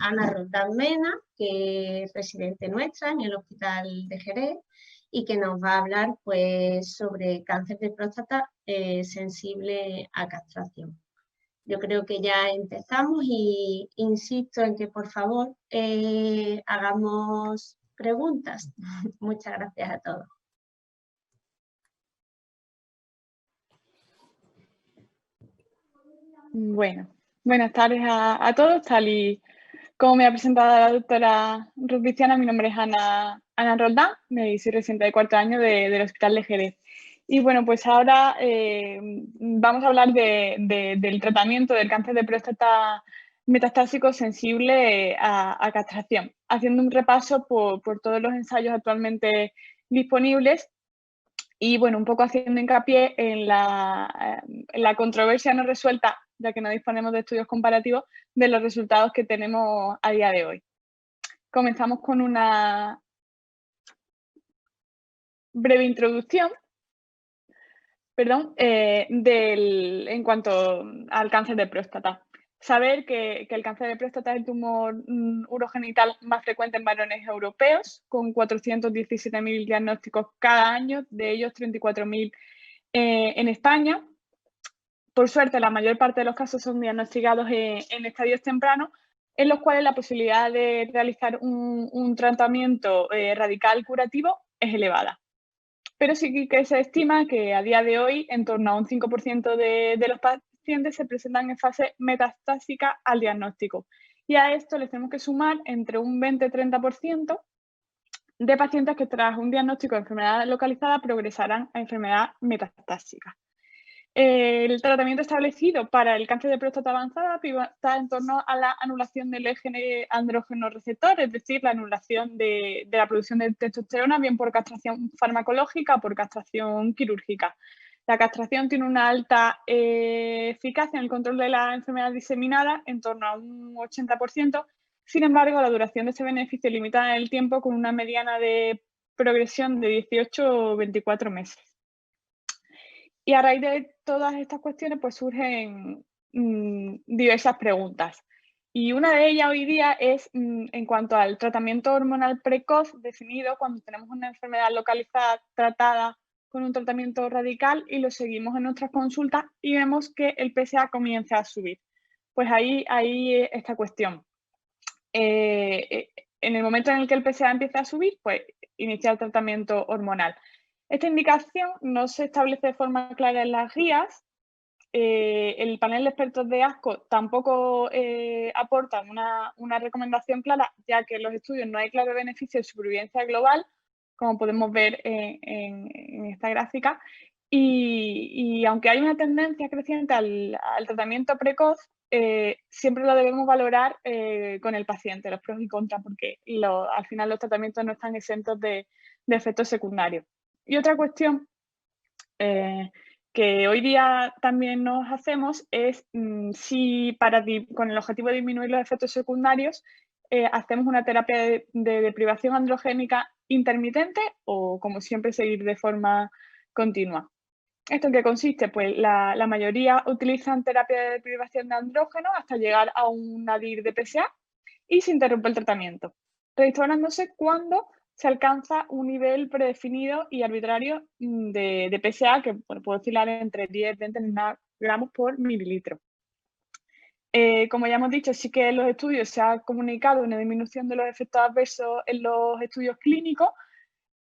Ana Roldán Mena, que es residente nuestra en el Hospital de Jerez, y que nos va a hablar pues, sobre cáncer de próstata sensible a castración. Yo creo que ya empezamos y insisto en que por favor hagamos preguntas. Muchas gracias a todos. Bueno, buenas tardes a todos. Tal y como me ha presentado la doctora Ruiz Viciana, mi nombre es Ana Roldán, soy residente de cuarto año del Hospital de Jerez. Y bueno, pues ahora vamos a hablar del tratamiento del cáncer de próstata metastásico sensible a castración, haciendo un repaso por todos los ensayos actualmente disponibles y bueno, un poco haciendo hincapié en la controversia no resuelta, ya que no disponemos de estudios comparativos, de los resultados que tenemos a día de hoy. Comenzamos con una breve introducción en cuanto al cáncer de próstata. Saber que el cáncer de próstata es el tumor urogenital más frecuente en varones europeos, con 417.000 diagnósticos cada año, de ellos 34.000 en España. Por suerte, la mayor parte de los casos son diagnosticados en estadios tempranos, en los cuales la posibilidad de realizar un tratamiento radical curativo es elevada. Pero sí que se estima que a día de hoy en torno a un 5% de los pacientes se presentan en fase metastásica al diagnóstico. Y a esto les tenemos que sumar entre un 20-30% de pacientes que tras un diagnóstico de enfermedad localizada progresarán a enfermedad metastásica. El tratamiento establecido para el cáncer de próstata avanzada está en torno a la anulación del eje andrógeno receptor, es decir, la anulación de la producción de testosterona, bien por castración farmacológica o por castración quirúrgica. La castración tiene una alta eficacia en el control de la enfermedad diseminada, en torno a un 80%. Sin embargo, la duración de ese beneficio es limitada en el tiempo, con una mediana de progresión de 18 o 24 meses. Y a raíz de todas estas cuestiones pues surgen diversas preguntas. Y una de ellas hoy día es en cuanto al tratamiento hormonal precoz definido cuando tenemos una enfermedad localizada tratada con un tratamiento radical y lo seguimos en nuestras consultas y vemos que el PSA comienza a subir. Pues ahí esta cuestión. En el momento en el que el PSA empieza a subir, pues inicia el tratamiento hormonal. Esta indicación no se establece de forma clara en las guías. El panel de expertos de ASCO tampoco aportan una recomendación clara, ya que en los estudios no hay claro beneficio de supervivencia global, como podemos ver en esta gráfica. Y aunque hay una tendencia creciente al tratamiento precoz, siempre lo debemos valorar con el paciente, los pros y contras, porque al final los tratamientos no están exentos de efectos secundarios. Y otra cuestión que hoy día también nos hacemos es si con el objetivo de disminuir los efectos secundarios hacemos una terapia de deprivación androgénica intermitente o, como siempre, seguir de forma continua. ¿Esto en qué consiste? Pues la mayoría utilizan terapia de deprivación de andrógenos hasta llegar a un nadir de PSA y se interrumpe el tratamiento, restaurándose cuando se alcanza un nivel predefinido y arbitrario de PSA que puede oscilar entre 10 y 20 gramos por mililitro. Como ya hemos dicho, sí que en los estudios se ha comunicado una disminución de los efectos adversos en los estudios clínicos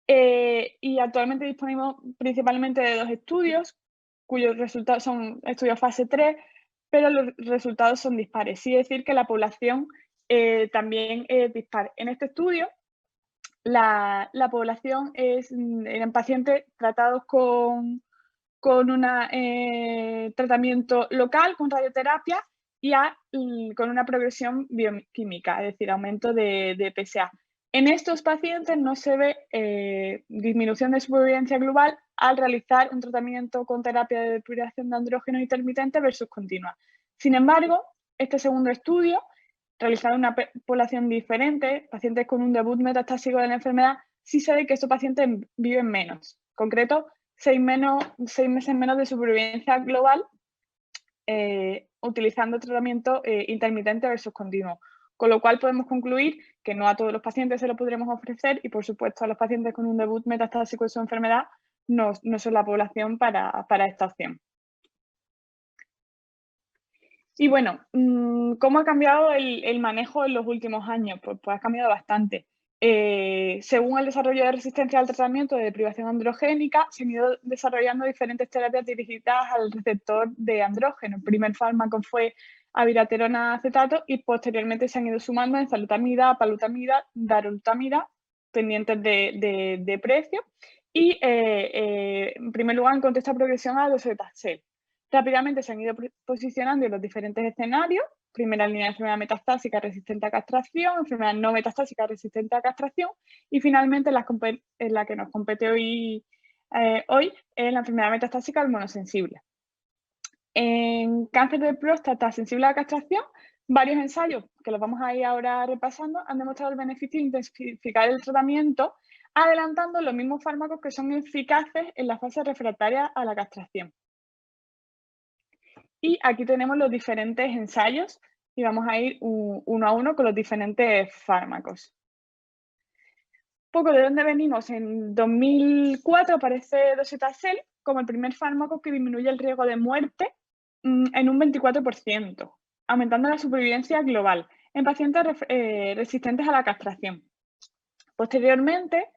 y actualmente disponemos principalmente de 2 estudios cuyos resultados son estudios fase 3, pero los resultados son dispares. Sí, es decir, que la población también es dispar. En este estudio, la población eran pacientes tratados con un tratamiento local, con radioterapia y con una progresión bioquímica, es decir, aumento de PSA. En estos pacientes no se ve disminución de supervivencia global al realizar un tratamiento con terapia de depuración de andrógenos intermitente versus continua. Sin embargo, este segundo estudio, realizado en una población diferente, pacientes con un debut metastásico de la enfermedad, sí se ve que estos pacientes viven menos. En concreto, 6 meses menos de supervivencia global utilizando tratamiento intermitente versus continuo. Con lo cual podemos concluir que no a todos los pacientes se lo podremos ofrecer y, por supuesto, a los pacientes con un debut metastásico de su enfermedad no son la población para esta opción. Y bueno, ¿cómo ha cambiado el manejo en los últimos años? Pues ha cambiado bastante. Según el desarrollo de resistencia al tratamiento de deprivación androgénica, se han ido desarrollando diferentes terapias dirigidas al receptor de andrógeno. El primer fármaco fue abiraterona acetato y posteriormente se han ido sumando enzalutamida, palutamida, darolutamida, pendientes de precio. Y en primer lugar encontré esta progresión a docetaxel. Rápidamente se han ido posicionando en los diferentes escenarios. Primera línea de enfermedad metastásica resistente a castración, enfermedad no metastásica resistente a castración y finalmente en la que nos compete hoy es la enfermedad metastásica hormonosensible. En cáncer de próstata sensible a la castración, varios ensayos, que los vamos a ir ahora repasando, han demostrado el beneficio de intensificar el tratamiento adelantando los mismos fármacos que son eficaces en la fase refractaria a la castración. Y aquí tenemos los diferentes ensayos y vamos a ir uno a uno con los diferentes fármacos. Un poco de dónde venimos. En 2004 aparece docetaxel como el primer fármaco que disminuye el riesgo de muerte en un 24%, aumentando la supervivencia global en pacientes resistentes a la castración. Posteriormente,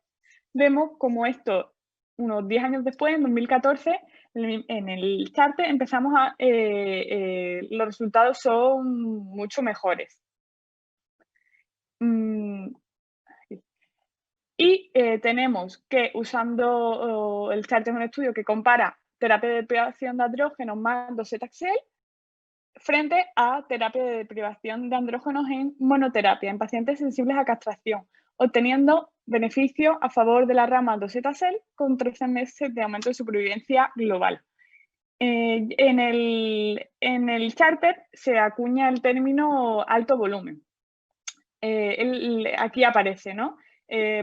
vemos como esto, unos 10 años después, en 2014, en el Charter empezamos los resultados son mucho mejores. Y tenemos que, usando el Charter, es un estudio que compara terapia de deprivación de andrógenos más docetaxel frente a terapia de deprivación de andrógenos en monoterapia, en pacientes sensibles a castración, obteniendo beneficio a favor de la rama docetaxel con 13 meses de aumento de supervivencia global. En el Charter se acuña el término alto volumen. Aquí aparece, ¿no?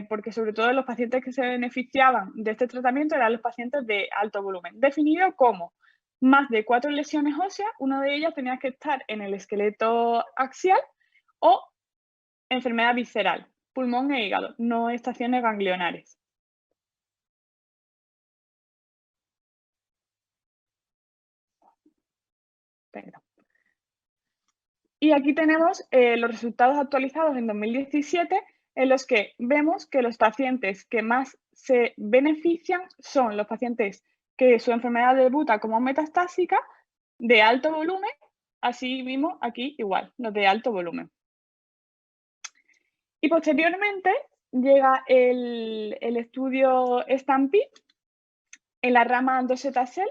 porque sobre todo los pacientes que se beneficiaban de este tratamiento eran los pacientes de alto volumen, definido como más de 4 lesiones óseas, una de ellas tenía que estar en el esqueleto axial o enfermedad visceral, pulmón e hígado, no estaciones ganglionares. Perdón. Y aquí tenemos los resultados actualizados en 2017, en los que vemos que los pacientes que más se benefician son los pacientes que su enfermedad debuta como metastásica, de alto volumen, así mismo aquí igual, los de alto volumen. Y posteriormente llega el estudio STAMPEDE en la rama Docetaxel,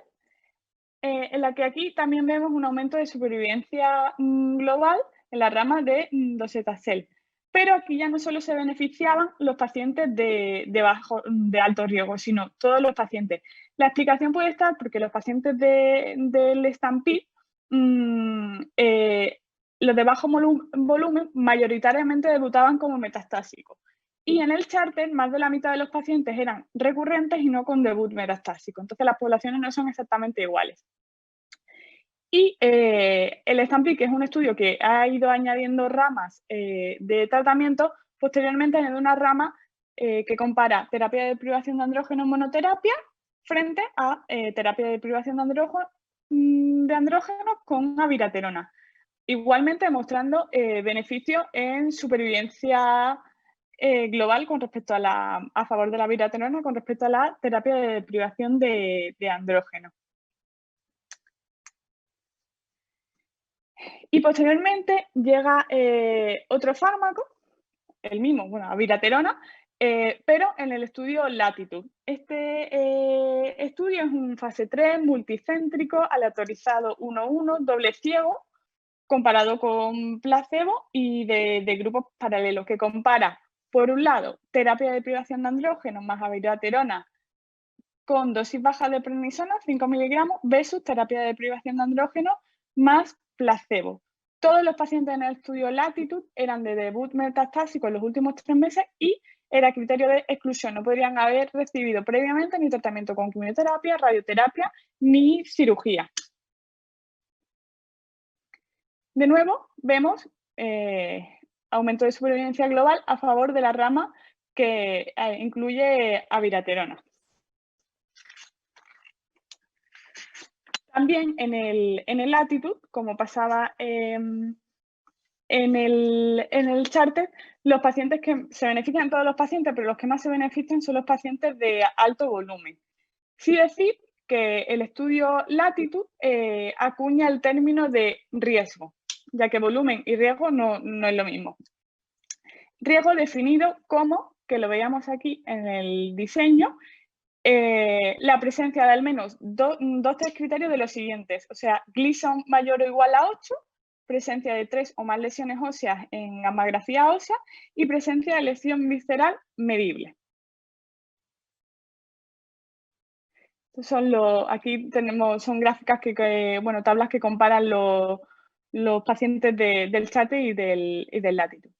en la que aquí también vemos un aumento de supervivencia global en la rama de Docetaxel. Pero aquí ya no solo se beneficiaban los pacientes de alto riesgo, sino todos los pacientes. La explicación puede estar porque los pacientes del STAMPEDE, los de bajo volumen, mayoritariamente debutaban como metastásicos. Y en el Charter, más de la mitad de los pacientes eran recurrentes y no con debut metastásico. Entonces, las poblaciones no son exactamente iguales. Y el STAMPEDE, que es un estudio que ha ido añadiendo ramas de tratamiento, posteriormente añade una rama que compara terapia de privación de andrógeno monoterapia frente a terapia de privación de andrógenos con abiraterona. Igualmente demostrando beneficios en supervivencia global con respecto a favor de la abiraterona con respecto a la terapia de privación de andrógeno. Y posteriormente llega otro fármaco, el mismo, bueno, abiraterona, pero en el estudio Latitude. Este estudio es un fase 3, multicéntrico, aleatorizado 1-1, doble ciego, comparado con placebo y de grupos paralelos, que compara, por un lado, terapia de privación de andrógeno más abiraterona con dosis baja de prednisona, 5 miligramos, versus terapia de privación de andrógeno más placebo. Todos los pacientes en el estudio Latitude eran de debut metastásico en los últimos 3 meses y era criterio de exclusión. No podrían haber recibido previamente ni tratamiento con quimioterapia, radioterapia ni cirugía. De nuevo, vemos aumento de supervivencia global a favor de la rama que incluye abiraterona. También en el Latitude, como pasaba en el Charter, los pacientes que se benefician, todos los pacientes, pero los que más se benefician son los pacientes de alto volumen. Sí decir que el estudio Latitude acuña el término de riesgo, ya que volumen y riesgo no es lo mismo. Riesgo definido como, que lo veíamos aquí en el diseño, la presencia de al menos 3 criterios de los siguientes, o sea, Gleason mayor o igual a 8, presencia de 3 o más lesiones óseas en gammagrafía ósea y presencia de lesión visceral medible. Aquí son gráficas bueno, tablas que comparan los pacientes del Charter y del Latitude.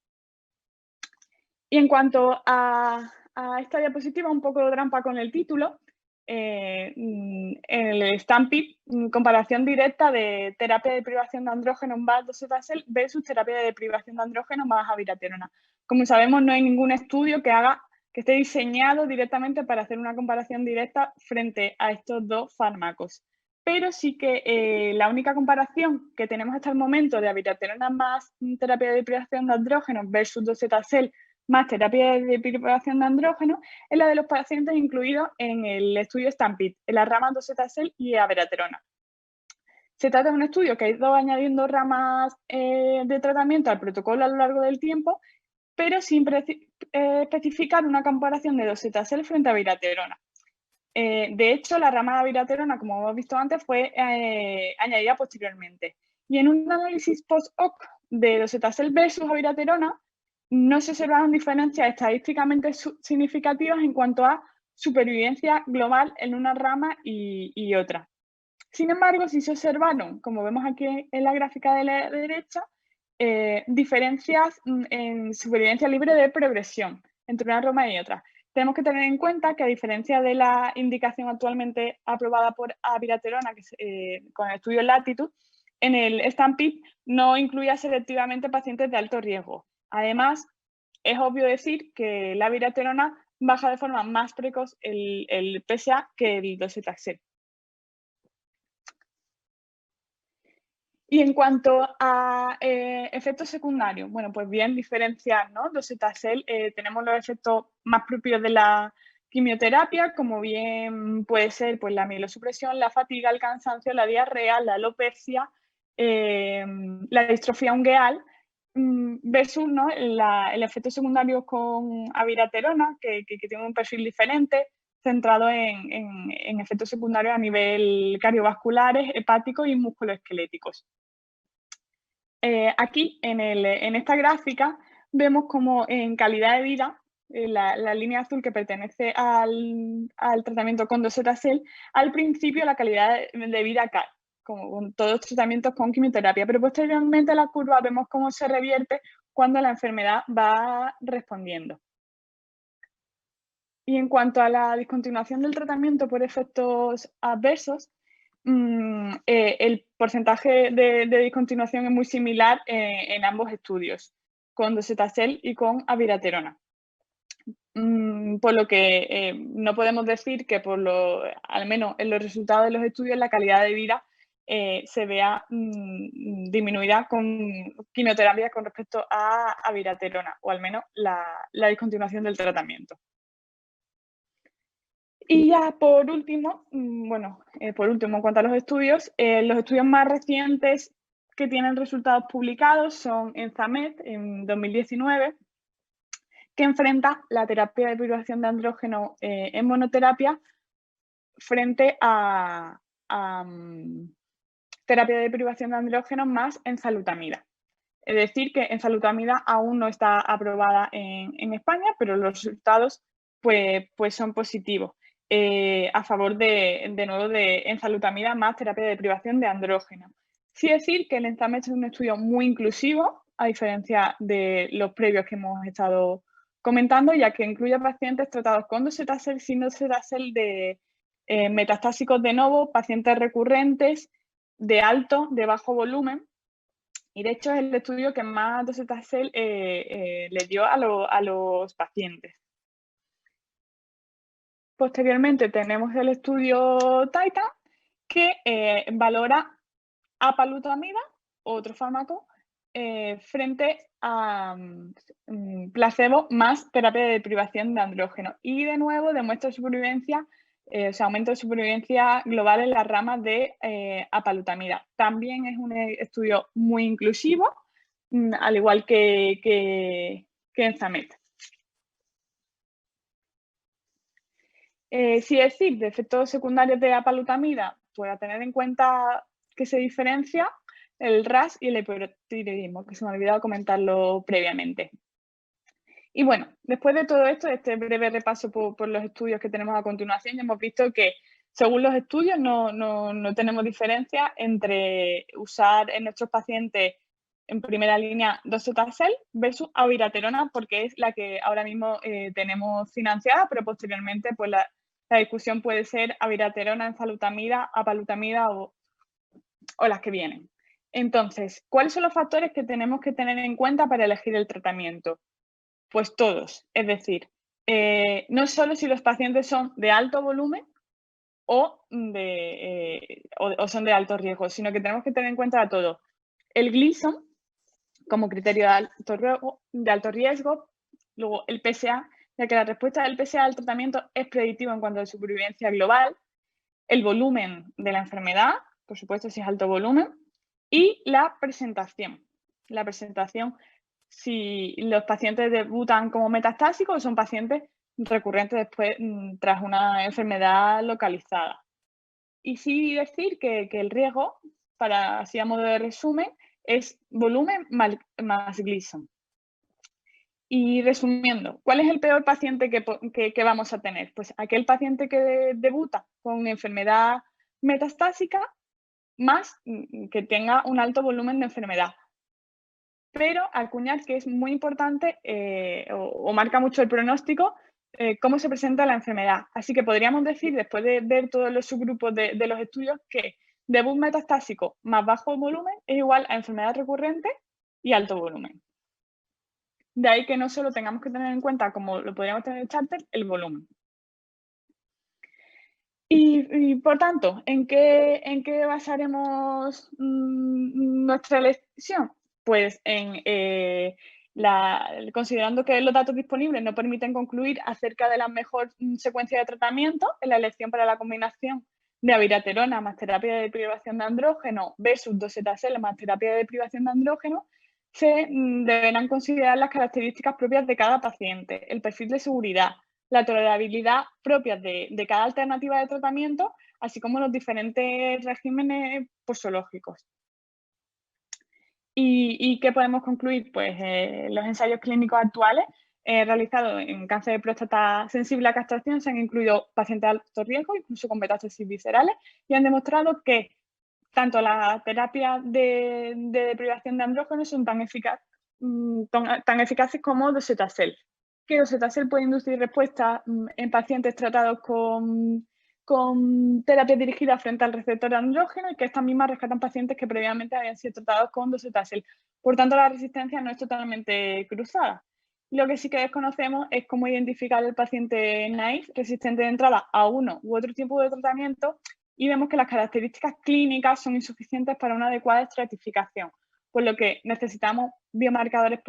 Y en cuanto a esta diapositiva, un poco de trampa con el título, en el STAMPEDE, comparación directa de terapia de privación de andrógeno más Docetaxel versus terapia de privación de andrógeno más abiraterona. Como sabemos, no hay ningún estudio que esté diseñado directamente para hacer una comparación directa frente a estos dos fármacos. Pero sí que la única comparación que tenemos hasta el momento de abiraterona más terapia de privación de andrógeno versus Docetaxel más terapia de privación de andrógeno es la de los pacientes incluidos en el estudio STAMPEDE, en las ramas Docetaxel y abiraterona. Se trata de un estudio que ha ido añadiendo ramas de tratamiento al protocolo a lo largo del tiempo, pero sin especificar una comparación de Docetaxel frente a abiraterona. De hecho, la rama de abiraterona, como hemos visto antes, fue añadida posteriormente. Y en un análisis post-hoc de Docetaxel versus abiraterona, no se observaron diferencias estadísticamente significativas en cuanto a supervivencia global en una rama y otra. Sin embargo, sí se observaron, como vemos aquí en la gráfica de la derecha, diferencias en supervivencia libre de progresión entre una aroma y otra. Tenemos que tener en cuenta que, a diferencia de la indicación actualmente aprobada por abiraterona, con el estudio Latitude, en el STAMPEDE no incluía selectivamente pacientes de alto riesgo. Además, es obvio decir que la abiraterona baja de forma más precoz el PSA que el docetaxel. Y en cuanto a efectos secundarios, bueno, pues bien diferenciar, ¿no? Docetaxel, tenemos los efectos más propios de la quimioterapia, como bien puede ser pues, la mielosupresión, la fatiga, el cansancio, la diarrea, la alopecia, la distrofia ungueal, versus, ¿no? el efecto secundario con abiraterona, que tiene un perfil diferente, centrado en efectos secundarios a nivel cardiovasculares, hepáticos y musculoesqueléticos. Aquí, en esta gráfica, vemos como en calidad de vida, la línea azul que pertenece al tratamiento con docetaxel, al principio la calidad de vida cae, como con todos los tratamientos con quimioterapia, pero posteriormente la curva vemos cómo se revierte cuando la enfermedad va respondiendo. Y en cuanto a la discontinuación del tratamiento por efectos adversos, el porcentaje de discontinuación es muy similar en ambos estudios, con docetaxel y con abiraterona. Por lo que no podemos decir que, al menos en los resultados de los estudios, la calidad de vida se vea disminuida con quimioterapia con respecto a abiraterona, o al menos la discontinuación del tratamiento. Y ya por último, en cuanto a los estudios más recientes que tienen resultados publicados son ENZAMED en 2019, que enfrenta la terapia de privación de andrógeno en monoterapia frente a terapia de privación de andrógeno más enzalutamida. Es decir, que enzalutamida aún no está aprobada en España, pero los resultados pues son positivos. A favor de nuevo de enzalutamida más terapia de privación de andrógeno. Sí decir que el ENZAMED es un estudio muy inclusivo, a diferencia de los previos que hemos estado comentando, ya que incluye pacientes tratados con docetaxel, sin docetaxel, de metastásicos de novo, pacientes recurrentes, de alto, de bajo volumen, y de hecho es el estudio que más docetaxel le dio a los pacientes. Posteriormente tenemos el estudio TITAN, que valora apalutamida, otro fármaco, frente a placebo más terapia de privación de andrógeno. Y de nuevo demuestra supervivencia, aumento de supervivencia global en las ramas de apalutamida. También es un estudio muy inclusivo, al igual que ENZAMED. Si decir de efectos secundarios de apalutamida, pues a tener en cuenta que se diferencia el RAS y el hipotiroidismo, que se me ha olvidado comentarlo previamente. Y bueno, después de todo esto, este breve repaso por los estudios que tenemos a continuación, ya hemos visto que según los estudios no tenemos diferencia entre usar en nuestros pacientes en primera línea docetaxel versus abiraterona, porque es la que ahora mismo tenemos financiada, pero posteriormente pues la discusión puede ser abiraterona, enzalutamida, apalutamida o las que vienen. Entonces, ¿cuáles son los factores que tenemos que tener en cuenta para elegir el tratamiento? Pues todos, es decir, no solo si los pacientes son de alto volumen o son de alto riesgo, sino que tenemos que tener en cuenta todo. El Gleason, como criterio de alto riesgo, luego el PSA, ya que la respuesta del PSA al tratamiento es predictivo en cuanto a supervivencia global, el volumen de la enfermedad, por supuesto si es alto volumen, y la presentación. La presentación, si los pacientes debutan como metastásicos o son pacientes recurrentes después tras una enfermedad localizada. Y sí decir que el riesgo, para así a modo de resumen, es volumen más Gleason. Y resumiendo, ¿cuál es el peor paciente que vamos a tener? Pues aquel paciente que debuta con enfermedad metastásica más que tenga un alto volumen de enfermedad. pero acuñar que es muy importante o marca mucho el pronóstico cómo se presenta la enfermedad. Así que podríamos decir, después de ver todos los subgrupos de los estudios, que debut metastásico más bajo volumen es igual a enfermedad recurrente y alto volumen. De ahí que no solo tengamos que tener en cuenta, como lo podríamos tener en Charter, el volumen. Y por tanto, ¿en qué basaremos nuestra elección? Pues considerando que los datos disponibles no permiten concluir acerca de la mejor secuencia de tratamiento en la elección para la combinación de abiraterona más terapia de deprivación de andrógeno versus docetaxel más terapia de deprivación de andrógeno, se deberán considerar las características propias de cada paciente, el perfil de seguridad, la tolerabilidad propia de cada alternativa de tratamiento, así como los diferentes regímenes posológicos. ¿Y qué podemos concluir? Pues los ensayos clínicos actuales realizados en cáncer de próstata sensible a castración se han incluido pacientes de alto riesgo, incluso con metástasis viscerales, y han demostrado que tanto las terapias de deprivación de andrógenos son tan eficaces como docetaxel. Que docetaxel puede inducir respuesta en pacientes tratados con terapia dirigida frente al receptor andrógeno y que estas mismas rescatan pacientes que previamente habían sido tratados con docetaxel. Por tanto, la resistencia no es totalmente cruzada. Lo que sí que desconocemos es cómo identificar el paciente naive resistente de entrada a uno u otro tipo de tratamiento, y vemos que las características clínicas son insuficientes para una adecuada estratificación, por lo que necesitamos biomarcadores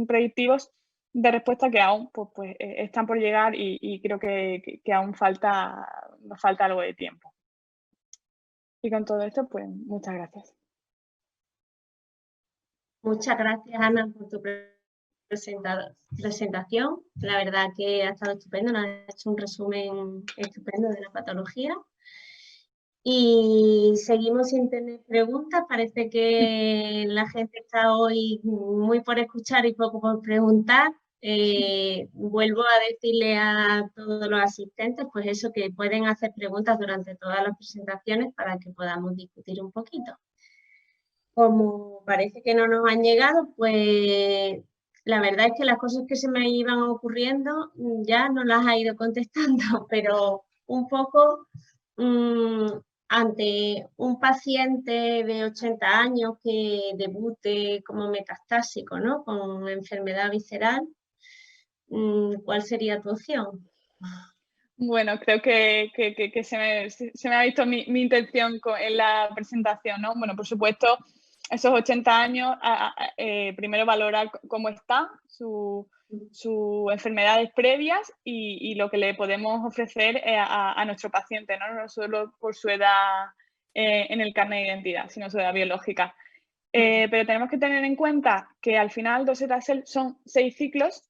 predictivos de respuesta que aún pues, están por llegar y creo que aún nos falta algo de tiempo. Y con todo esto, pues muchas gracias. Muchas gracias, Ana, por tu presentación. La verdad que ha estado estupendo, nos ha hecho un resumen estupendo de la patología. Y seguimos sin tener preguntas. Parece que la gente está hoy muy por escuchar y poco por preguntar. Vuelvo a decirle a todos los asistentes, pues eso, que pueden hacer preguntas durante todas las presentaciones para que podamos discutir un poquito. Como parece que no nos han llegado, pues la verdad es que las cosas que se me iban ocurriendo ya no las ha ido contestando, pero un poco ante un paciente de 80 años que debute como metastásico, ¿no?, con enfermedad visceral, ¿cuál sería tu opción? Bueno, creo que se me ha visto mi intención en la presentación, ¿no? Bueno, por supuesto, esos 80 años, primero valorar cómo está sus enfermedades previas y lo que le podemos ofrecer a nuestro paciente, ¿no? No solo por su edad en el carnet de identidad, sino su edad biológica. Pero tenemos que tener en cuenta que al final docetaxel son 6 ciclos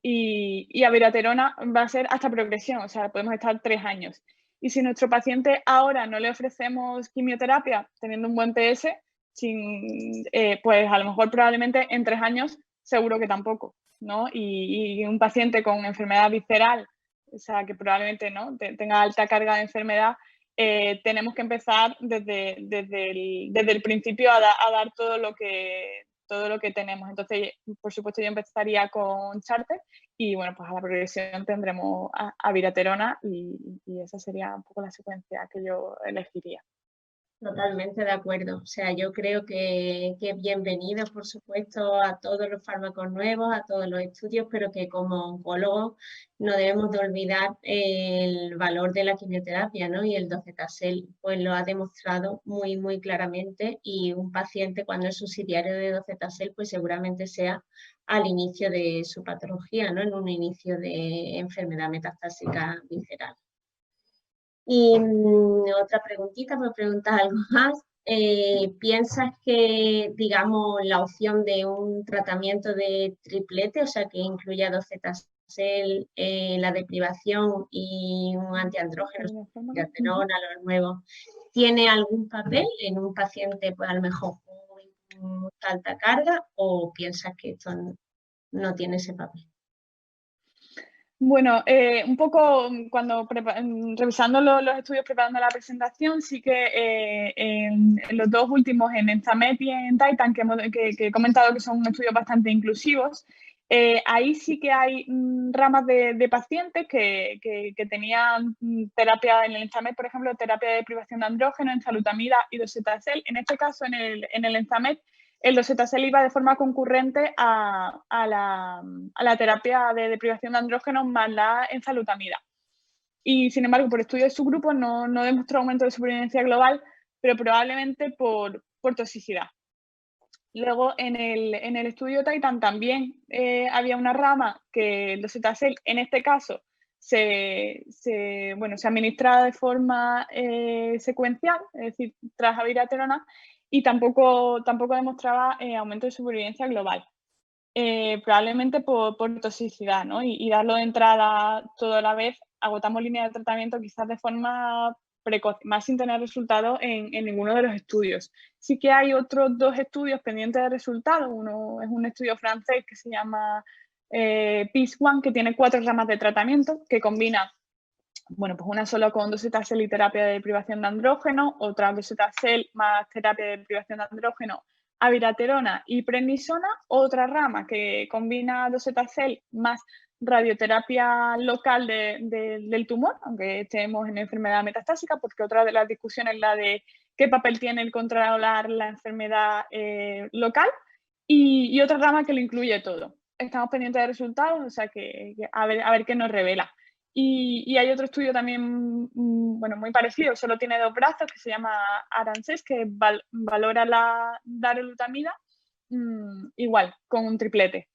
y abiraterona va a ser hasta progresión, o sea, podemos estar 3 años. Y si nuestro paciente ahora no le ofrecemos quimioterapia teniendo un buen TS, pues a lo mejor probablemente en 3 años seguro que tampoco, ¿no? Y un paciente con enfermedad visceral, o sea, que probablemente no tenga alta carga de enfermedad, tenemos que empezar desde el principio a dar todo lo que tenemos. Entonces, por supuesto, yo empezaría con Charter y, bueno, pues a la progresión tendremos abiraterona y esa sería un poco la secuencia que yo elegiría. Totalmente de acuerdo. O sea, yo creo que bienvenidos, por supuesto, a todos los fármacos nuevos, a todos los estudios, pero que como oncólogos no debemos de olvidar el valor de la quimioterapia, ¿no? Y el docetaxel pues lo ha demostrado muy, muy claramente, y un paciente cuando es subsidiario de docetaxel pues seguramente sea al inicio de su patología, ¿no? En un inicio de enfermedad metastásica visceral. Y otra preguntita, me preguntas algo más. ¿Piensas que, digamos, la opción de un tratamiento de triplete, o sea, que incluya docetaxel, la deprivación y un antiandrógeno, abiraterona, los nuevos, tiene algún papel en un paciente, pues a lo mejor con mucha alta carga, o piensas que esto no tiene ese papel? Bueno, un poco cuando revisando los estudios, preparando la presentación, sí que en los dos últimos, en Enzamed y en Titan, que he comentado que son estudios bastante inclusivos, ahí sí que hay ramas de pacientes que tenían terapia en el Enzamed, por ejemplo, terapia de privación de andrógeno, enzalutamida y docetaxel. En este caso, en el Enzamed, el docetaxel iba de forma concurrente a la terapia de privación de andrógenos más la enzalutamida. Y, sin embargo, por estudio de subgrupos no demostró aumento de supervivencia global, pero probablemente por toxicidad. Luego, en el estudio Titan también había una rama que el docetaxel, en este caso, se administraba de forma secuencial, es decir, tras abiraterona, y tampoco demostraba aumento de supervivencia global. Probablemente por toxicidad, ¿no? Y darlo de entrada todo a la vez, agotamos líneas de tratamiento quizás de forma precoz, más sin tener resultados en ninguno de los estudios. Sí que hay otros dos estudios pendientes de resultados. Uno es un estudio francés que se llama PEACE-1, que tiene 4 ramas de tratamiento, que combina, bueno, pues una sola con docetaxel y terapia de privación de andrógeno, otra docetaxel más terapia de privación de andrógeno, abiraterona y prednisona, otra rama que combina docetaxel más radioterapia local del tumor, aunque estemos en enfermedad metastásica, porque otra de las discusiones es la de qué papel tiene el controlar la enfermedad local, y otra rama que lo incluye todo. Estamos pendientes de resultados, o sea que a ver qué nos revela. Y hay otro estudio también, bueno, muy parecido, solo tiene 2 brazos, que se llama ARANSES, que valora la darolutamida, igual, con un triplete.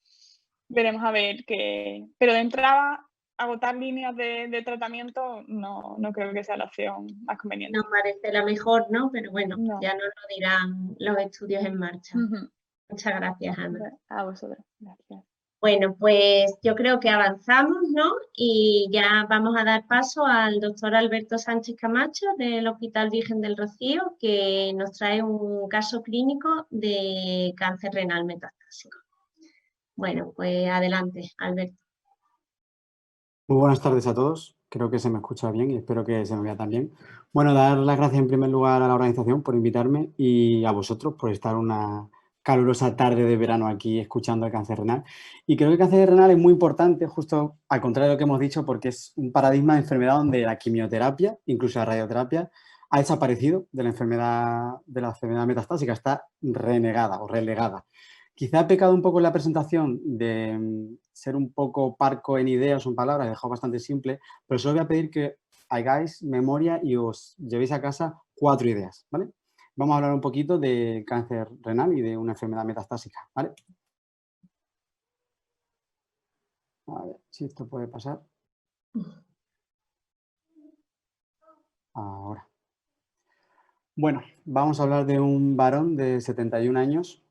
Veremos a ver qué... Pero de entrada, agotar líneas de tratamiento no creo que sea la opción más conveniente. No parece la mejor, ¿no? Pero bueno, No. ya nos lo dirán los estudios en marcha. Muchas gracias, Ana. A vosotros, gracias. Bueno, pues yo creo que avanzamos, ¿no? Y ya vamos a dar paso al doctor Alberto Sánchez Camacho del Hospital Virgen del Rocío, que nos trae un caso clínico de cáncer renal metastásico. Bueno, pues adelante, Alberto. Muy buenas tardes a todos. Creo que se me escucha bien y espero que se me vea también. Bueno, dar las gracias en primer lugar a la organización por invitarme y a vosotros por estar una calurosa tarde de verano aquí escuchando el cáncer renal. Y creo que el cáncer renal es muy importante, justo al contrario de lo que hemos dicho, porque es un paradigma de enfermedad donde la quimioterapia, incluso la radioterapia, ha desaparecido de la enfermedad metastásica, está renegada o relegada. Quizá he pecado un poco en la presentación de ser un poco parco en ideas o en palabras, he dejado bastante simple, pero solo voy a pedir que hagáis memoria y os llevéis a casa 4 ideas, ¿vale? Vamos a hablar un poquito de cáncer renal y de una enfermedad metastásica, ¿vale? A ver si esto puede pasar. Ahora. Bueno, vamos a hablar de un varón de 71 años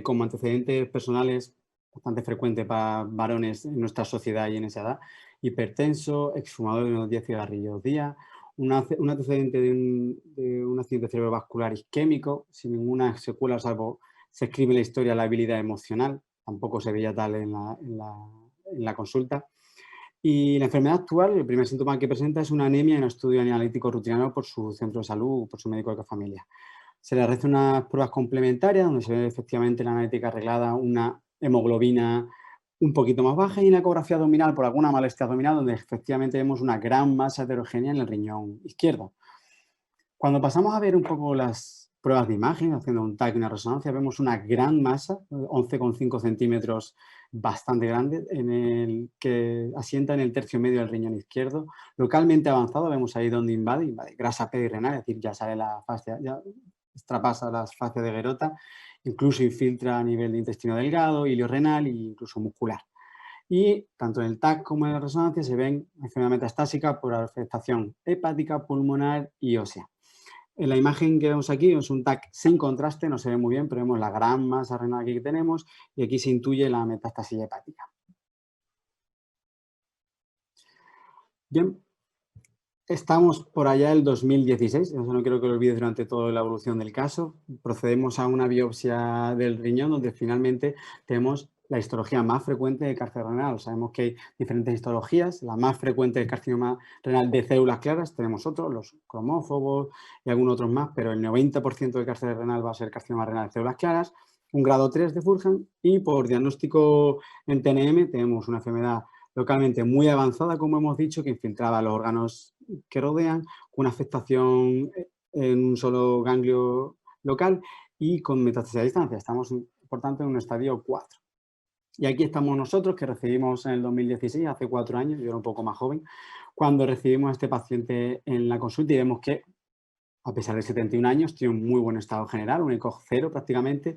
como antecedentes personales bastante frecuente para varones en nuestra sociedad y en esa edad, hipertenso, exfumador de unos 10 cigarrillos día, un antecedente de un accidente cerebrovascular isquémico, sin ninguna secuela, salvo se escribe en la historia la habilidad emocional, tampoco se veía tal en la consulta. Y la enfermedad actual, el primer síntoma que presenta es una anemia en un estudio analítico rutinario por su centro de salud, por su médico de familia. Se le realizan unas pruebas complementarias donde se ve efectivamente la analítica arreglada, una hemoglobina un poquito más baja y una ecografía abdominal por alguna molestia abdominal donde efectivamente vemos una gran masa heterogénea en el riñón izquierdo. Cuando pasamos a ver un poco las pruebas de imagen, haciendo un TAC y una resonancia, vemos una gran masa, 11,5 centímetros, bastante grande, que asienta en el tercio medio del riñón izquierdo. Localmente avanzado, vemos ahí donde invade grasa perirenal, es decir, ya sale la fascia, ya extrapasa las fascias de Gerota, incluso infiltra a nivel de intestino delgado, hilio renal e incluso muscular. Y tanto en el TAC como en la resonancia se ven enfermedad metastásica por afectación hepática, pulmonar y ósea. En la imagen que vemos aquí es un TAC sin contraste, no se ve muy bien, pero vemos la gran masa renal que tenemos y aquí se intuye la metástasis hepática. Bien, estamos por allá del 2016, eso no quiero que lo olvides durante toda la evolución del caso. Procedemos a una biopsia del riñón donde finalmente tenemos la histología más frecuente de cáncer renal. Sabemos que hay diferentes histologías. La más frecuente es el carcinoma renal de células claras. Tenemos otros, los cromófobos y algunos otros más, pero el 90% del cáncer renal va a ser carcinoma renal de células claras. Un grado 3 de Fulham y por diagnóstico en TNM tenemos una enfermedad localmente muy avanzada, como hemos dicho, que infiltraba los órganos que rodean, con una afectación en un solo ganglio local y con metástasis a distancia. Estamos, por tanto, en un estadio 4. Y aquí estamos nosotros, que recibimos en el 2016, hace 4 años, yo era un poco más joven, cuando recibimos a este paciente en la consulta y vemos que, a pesar de 71 años, tiene un muy buen estado general, un ECOG 0 prácticamente.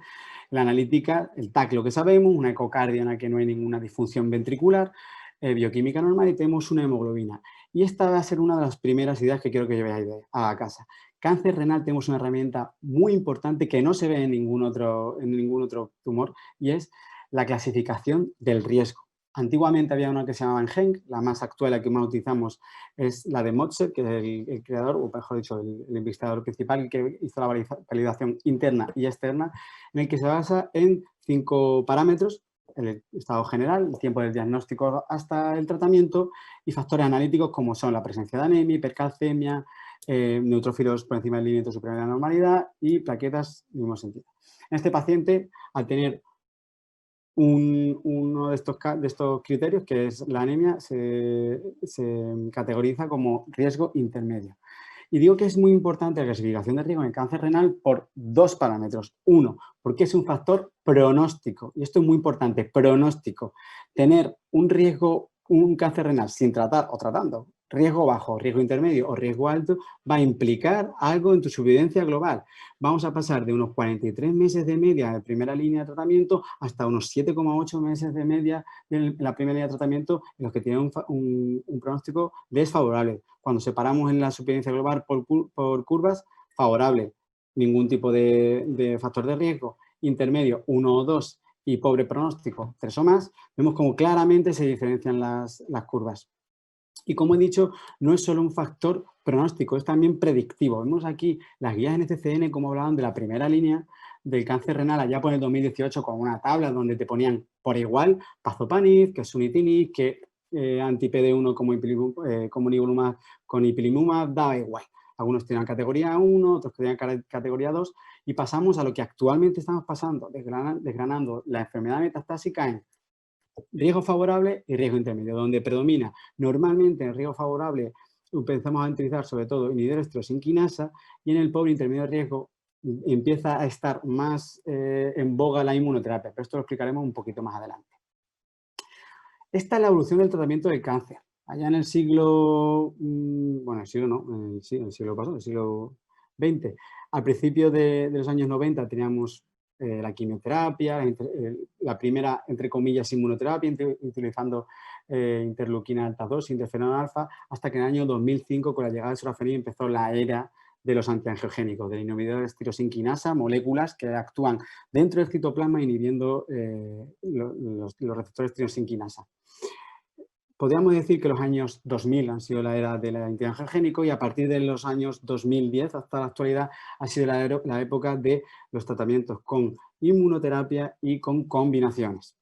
La analítica, el TAC, lo que sabemos, una ecocardia en la que no hay ninguna disfunción ventricular, bioquímica normal y tenemos una hemoglobina. Y esta va a ser una de las primeras ideas que quiero que llevéis a casa. Cáncer renal tenemos una herramienta muy importante que no se ve en ningún otro tumor y es la clasificación del riesgo. Antiguamente había una que se llamaba ENGENC, la más actual, la que más utilizamos es la de Motzer, que es el creador, o mejor dicho, el investigador principal que hizo la validación interna y externa, en el que se basa en 5 parámetros: el estado general, el tiempo del diagnóstico hasta el tratamiento y factores analíticos como son la presencia de anemia, hipercalcemia, neutrófilos por encima del límite superior de la normalidad y plaquetas en el mismo sentido. En este paciente, al tener uno de estos criterios, que es la anemia, se categoriza como riesgo intermedio. Y digo que es muy importante la clasificación de riesgo en el cáncer renal por 2 parámetros. Uno, porque es un factor pronóstico. Y esto es muy importante, pronóstico. Tener un riesgo, un cáncer renal sin tratar o tratando, riesgo bajo, riesgo intermedio o riesgo alto, va a implicar algo en tu supervivencia global. Vamos a pasar de unos 43 meses de media de primera línea de tratamiento hasta unos 7,8 meses de media en la primera línea de tratamiento en los que tienen un pronóstico desfavorable. Cuando separamos en la supervivencia global por curvas, favorable, ningún tipo de factor de riesgo, intermedio, 1 o 2 y pobre pronóstico, 3 o más, vemos como claramente se diferencian las curvas. Y como he dicho, no es solo un factor pronóstico, es también predictivo. Vemos aquí las guías NCCN como hablaban de la primera línea del cáncer renal allá por el 2018 con una tabla donde te ponían por igual pazopanib, que sunitinib, que anti-PD1 como nivolumab con ipilimumab, daba igual. Algunos tenían categoría 1, otros tenían categoría 2 y pasamos a lo que actualmente estamos pasando, desgranando la enfermedad metastásica en riesgo favorable y riesgo intermedio, donde predomina normalmente el riesgo favorable empezamos a utilizar sobre todo inhibidores de tirosinquinasa y en el pobre intermedio de riesgo empieza a estar más en boga la inmunoterapia, pero esto lo explicaremos un poquito más adelante. Esta es la evolución del tratamiento del cáncer. Allá en el siglo, bueno, el siglo pasado, el siglo XX, al principio de los años 90 teníamos la quimioterapia, la primera, entre comillas, inmunoterapia, utilizando interleuquina alfa 2, interferón alfa, hasta que en el año 2005, con la llegada de sorafenib, empezó la era de los antiangiogénicos, de inhibidores de tirosinquinasa, moléculas que actúan dentro del citoplasma inhibiendo los receptores tirosinquinasa. Podríamos decir que los años 2000 han sido la era del antiangiogénico y a partir de los años 2010 hasta la actualidad ha sido la época de los tratamientos con inmunoterapia y con combinaciones.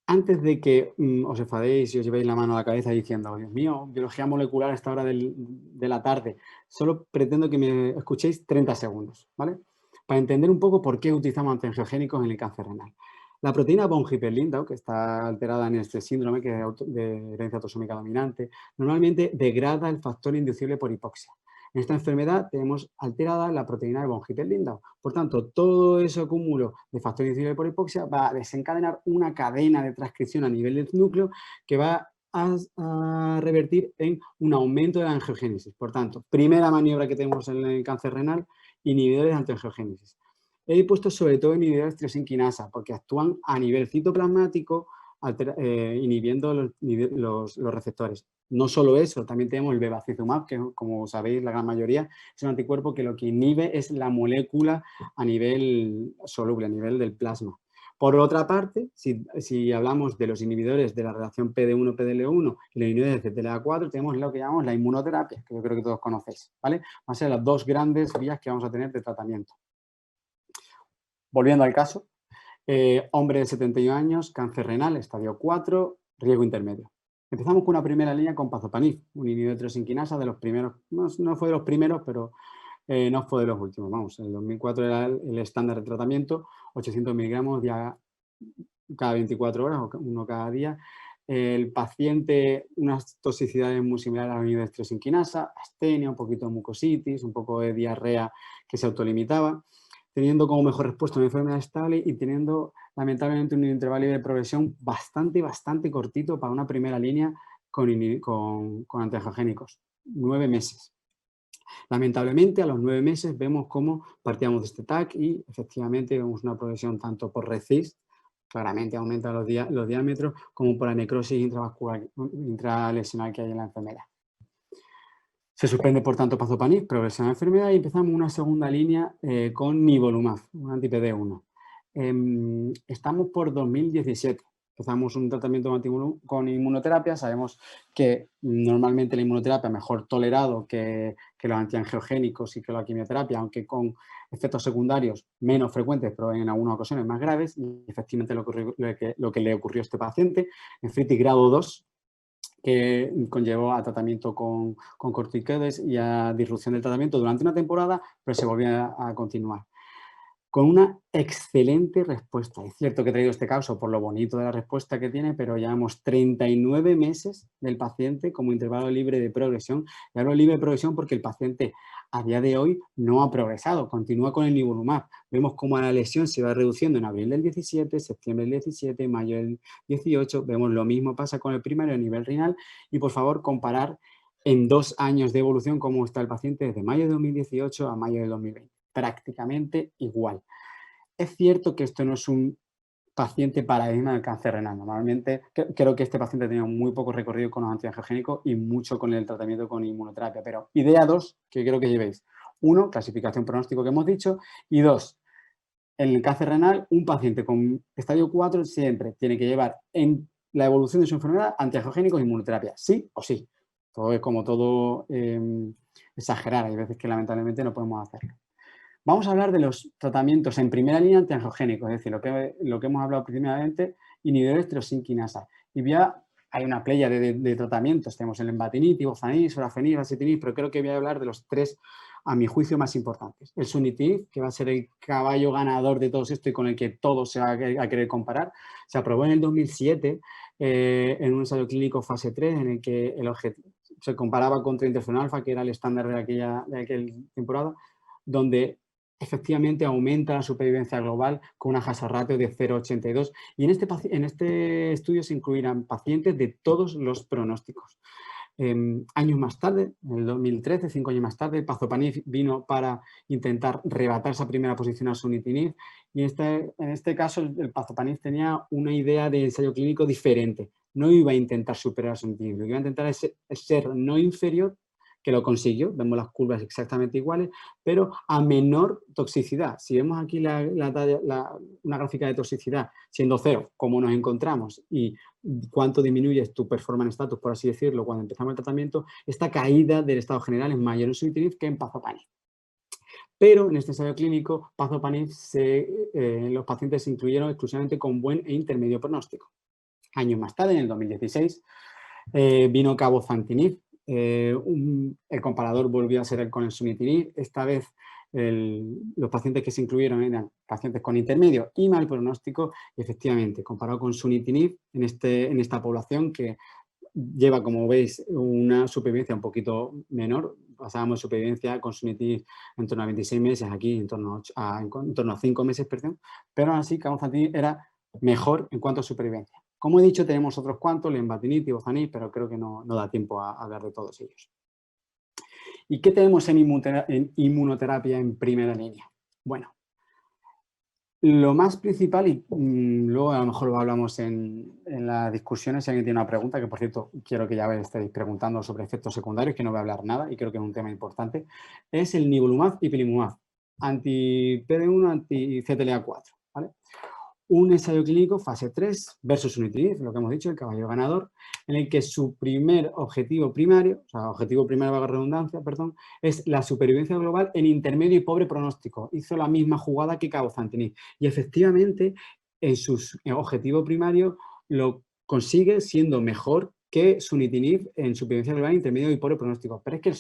Antes de que os enfadéis y os llevéis la mano a la cabeza diciendo, Dios mío, biología molecular a esta hora de la tarde, solo pretendo que me escuchéis 30 segundos, ¿vale? Para entender un poco por qué utilizamos antiangiogénicos en el cáncer renal. La proteína von Hippel-Lindau, que está alterada en este síndrome, que es de herencia autosómica dominante, normalmente degrada el factor inducible por hipoxia. En esta enfermedad tenemos alterada la proteína de von Hippel-Lindau. Por tanto, todo ese acúmulo de factor inducible por hipoxia va a desencadenar una cadena de transcripción a nivel del núcleo que va a revertir en un aumento de la angiogénesis. Por tanto, primera maniobra que tenemos en el cáncer renal, inhibidores de antiangiogénesis. He puesto sobre todo inhibidores de tirosinquinasa porque actúan a nivel citoplasmático inhibiendo los receptores. No solo eso, también tenemos el bevacizumab, que como sabéis la gran mayoría es un anticuerpo que lo que inhibe es la molécula a nivel soluble, a nivel del plasma. Por otra parte, si hablamos de los inhibidores de la relación PD1-PDL1 y los inhibidores de CTLA4, tenemos lo que llamamos la inmunoterapia, que yo creo que todos conocéis, ¿vale? Van a ser las dos grandes vías que vamos a tener de tratamiento. Volviendo al caso, Hombre de 71 años, cáncer renal, estadio 4, riesgo intermedio. Empezamos con una primera línea con pazopanib, un inhibidor de tirosinquinasa de los primeros, no fue de los primeros, pero no fue de los últimos. Vamos, en el 2004 era el estándar de tratamiento, 800 miligramos cada 24 horas o uno cada día. El paciente, unas toxicidades muy similares a la inhibidor de tirosinquinasa, astenia, un poquito de mucositis, un poco de diarrea que se autolimitaba, teniendo como mejor respuesta una enfermedad estable y teniendo lamentablemente un intervalo de progresión bastante cortito para una primera línea con antiangiogénicos, 9 meses. Lamentablemente, a los 9 meses vemos cómo partíamos de este TAC y efectivamente vemos una progresión tanto por RECIST, claramente aumenta los diámetros, como por la necrosis intravascular, intralesional que hay en la enfermedad. Se suspende, por tanto, pazopanib, progresión de la enfermedad y empezamos una segunda línea con nivolumab, un anti-PD1. Estamos por 2017. Empezamos un tratamiento con inmunoterapia. Sabemos que normalmente la inmunoterapia es mejor tolerado que los antiangiogénicos y que la quimioterapia, aunque con efectos secundarios menos frecuentes, pero en algunas ocasiones más graves. Y efectivamente lo que le ocurrió a este paciente, nefritis grado 2, que conllevó a tratamiento con corticoides y a disrupción del tratamiento durante una temporada, pero se volvió a continuar. Con una excelente respuesta. Es cierto que he traído este caso por lo bonito de la respuesta que tiene, pero llevamos 39 meses del paciente como intervalo libre de progresión. Y hablo libre de progresión porque el paciente a día de hoy no ha progresado, continúa con el nivolumab. Vemos cómo la lesión se va reduciendo en abril del 17, septiembre del 17, mayo del 18. Vemos lo mismo pasa con el primario a nivel renal. Y por favor, comparar en 2 años de evolución cómo está el paciente desde mayo de 2018 a mayo de 2020. Prácticamente igual. Es cierto que esto no es un paciente paradigma del cáncer renal. Normalmente creo que este paciente tenía muy poco recorrido con los antiangiogénicos y mucho con el tratamiento con inmunoterapia. Pero idea 2 que quiero que llevéis. 1, clasificación pronóstico que hemos dicho. Y 2, en el cáncer renal, un paciente con estadio 4 siempre tiene que llevar en la evolución de su enfermedad antiangiogénicos e inmunoterapia. Sí o sí. Todo es como todo exagerar. Hay veces que lamentablemente no podemos hacerlo. Vamos a hablar de los tratamientos en primera línea antiangiogénicos, es decir, lo que hemos hablado primeramente, inhibidores de tirosinquinasa. Y ya hay una playa de tratamientos, tenemos el lenvatinib, tivozanib, sorafenib, axitinib, pero creo que voy a hablar de los 3, a mi juicio, más importantes. El sunitinib, que va a ser el caballo ganador de todo esto y con el que todos se va a querer comparar, se aprobó en el 2007 en un ensayo clínico fase 3 en el que el objetivo se comparaba contra interferón alfa, que era el estándar de aquella temporada, donde efectivamente aumenta la supervivencia global con una hazard ratio de 0,82 y en este estudio se incluirán pacientes de todos los pronósticos. Años más tarde, en el 2013, 5 años más tarde, pazopanib vino para intentar rebatar esa primera posición al sunitinib y en este caso el pazopanib tenía una idea de ensayo clínico diferente. No iba a intentar superar al sunitinib, lo que iba a intentar es ser no inferior, que lo consiguió, vemos las curvas exactamente iguales, pero a menor toxicidad. Si vemos aquí una gráfica de toxicidad siendo 0, como nos encontramos, y cuánto disminuye tu performance status, por así decirlo, cuando empezamos el tratamiento, esta caída del estado general es mayor en sunitinib que en pazopanib. Pero en este ensayo clínico, pazopanib los pacientes se incluyeron exclusivamente con buen e intermedio pronóstico. Años más tarde, en el 2016, vino cabozantinib. El comparador volvió a ser con el sunitinib. Esta vez los pacientes que se incluyeron eran pacientes con intermedio y mal pronóstico. Y efectivamente, comparado con sunitinib en esta población que lleva, como veis, una supervivencia un poquito menor. Pasábamos supervivencia con sunitinib en torno a 26 meses, aquí en torno a 5 meses, perdón. Pero aún así, cabozantinib era mejor en cuanto a supervivencia. Como he dicho, tenemos otros cuantos, lenvatinib, tivozanib, pero creo que no da tiempo a hablar de todos ellos. ¿Y qué tenemos en inmunoterapia en primera línea? Bueno, lo más principal, y luego a lo mejor lo hablamos en las discusiones, si alguien tiene una pregunta, que por cierto quiero que ya estéis preguntando sobre efectos secundarios, que no voy a hablar nada y creo que es un tema importante, es el nivolumab y ipilimumab, anti-PD1, anti-CTLA4, ¿vale? Un ensayo clínico fase 3 versus sunitinib, lo que hemos dicho, el caballo ganador, en el que su primer objetivo primario, o sea, objetivo primario, valga redundancia, perdón, es la supervivencia global en intermedio y pobre pronóstico. Hizo la misma jugada que cabozantinib. Y efectivamente, en su objetivo primario lo consigue siendo mejor que sunitinib en supervivencia global, intermedio y pobre pronóstico. Pero es que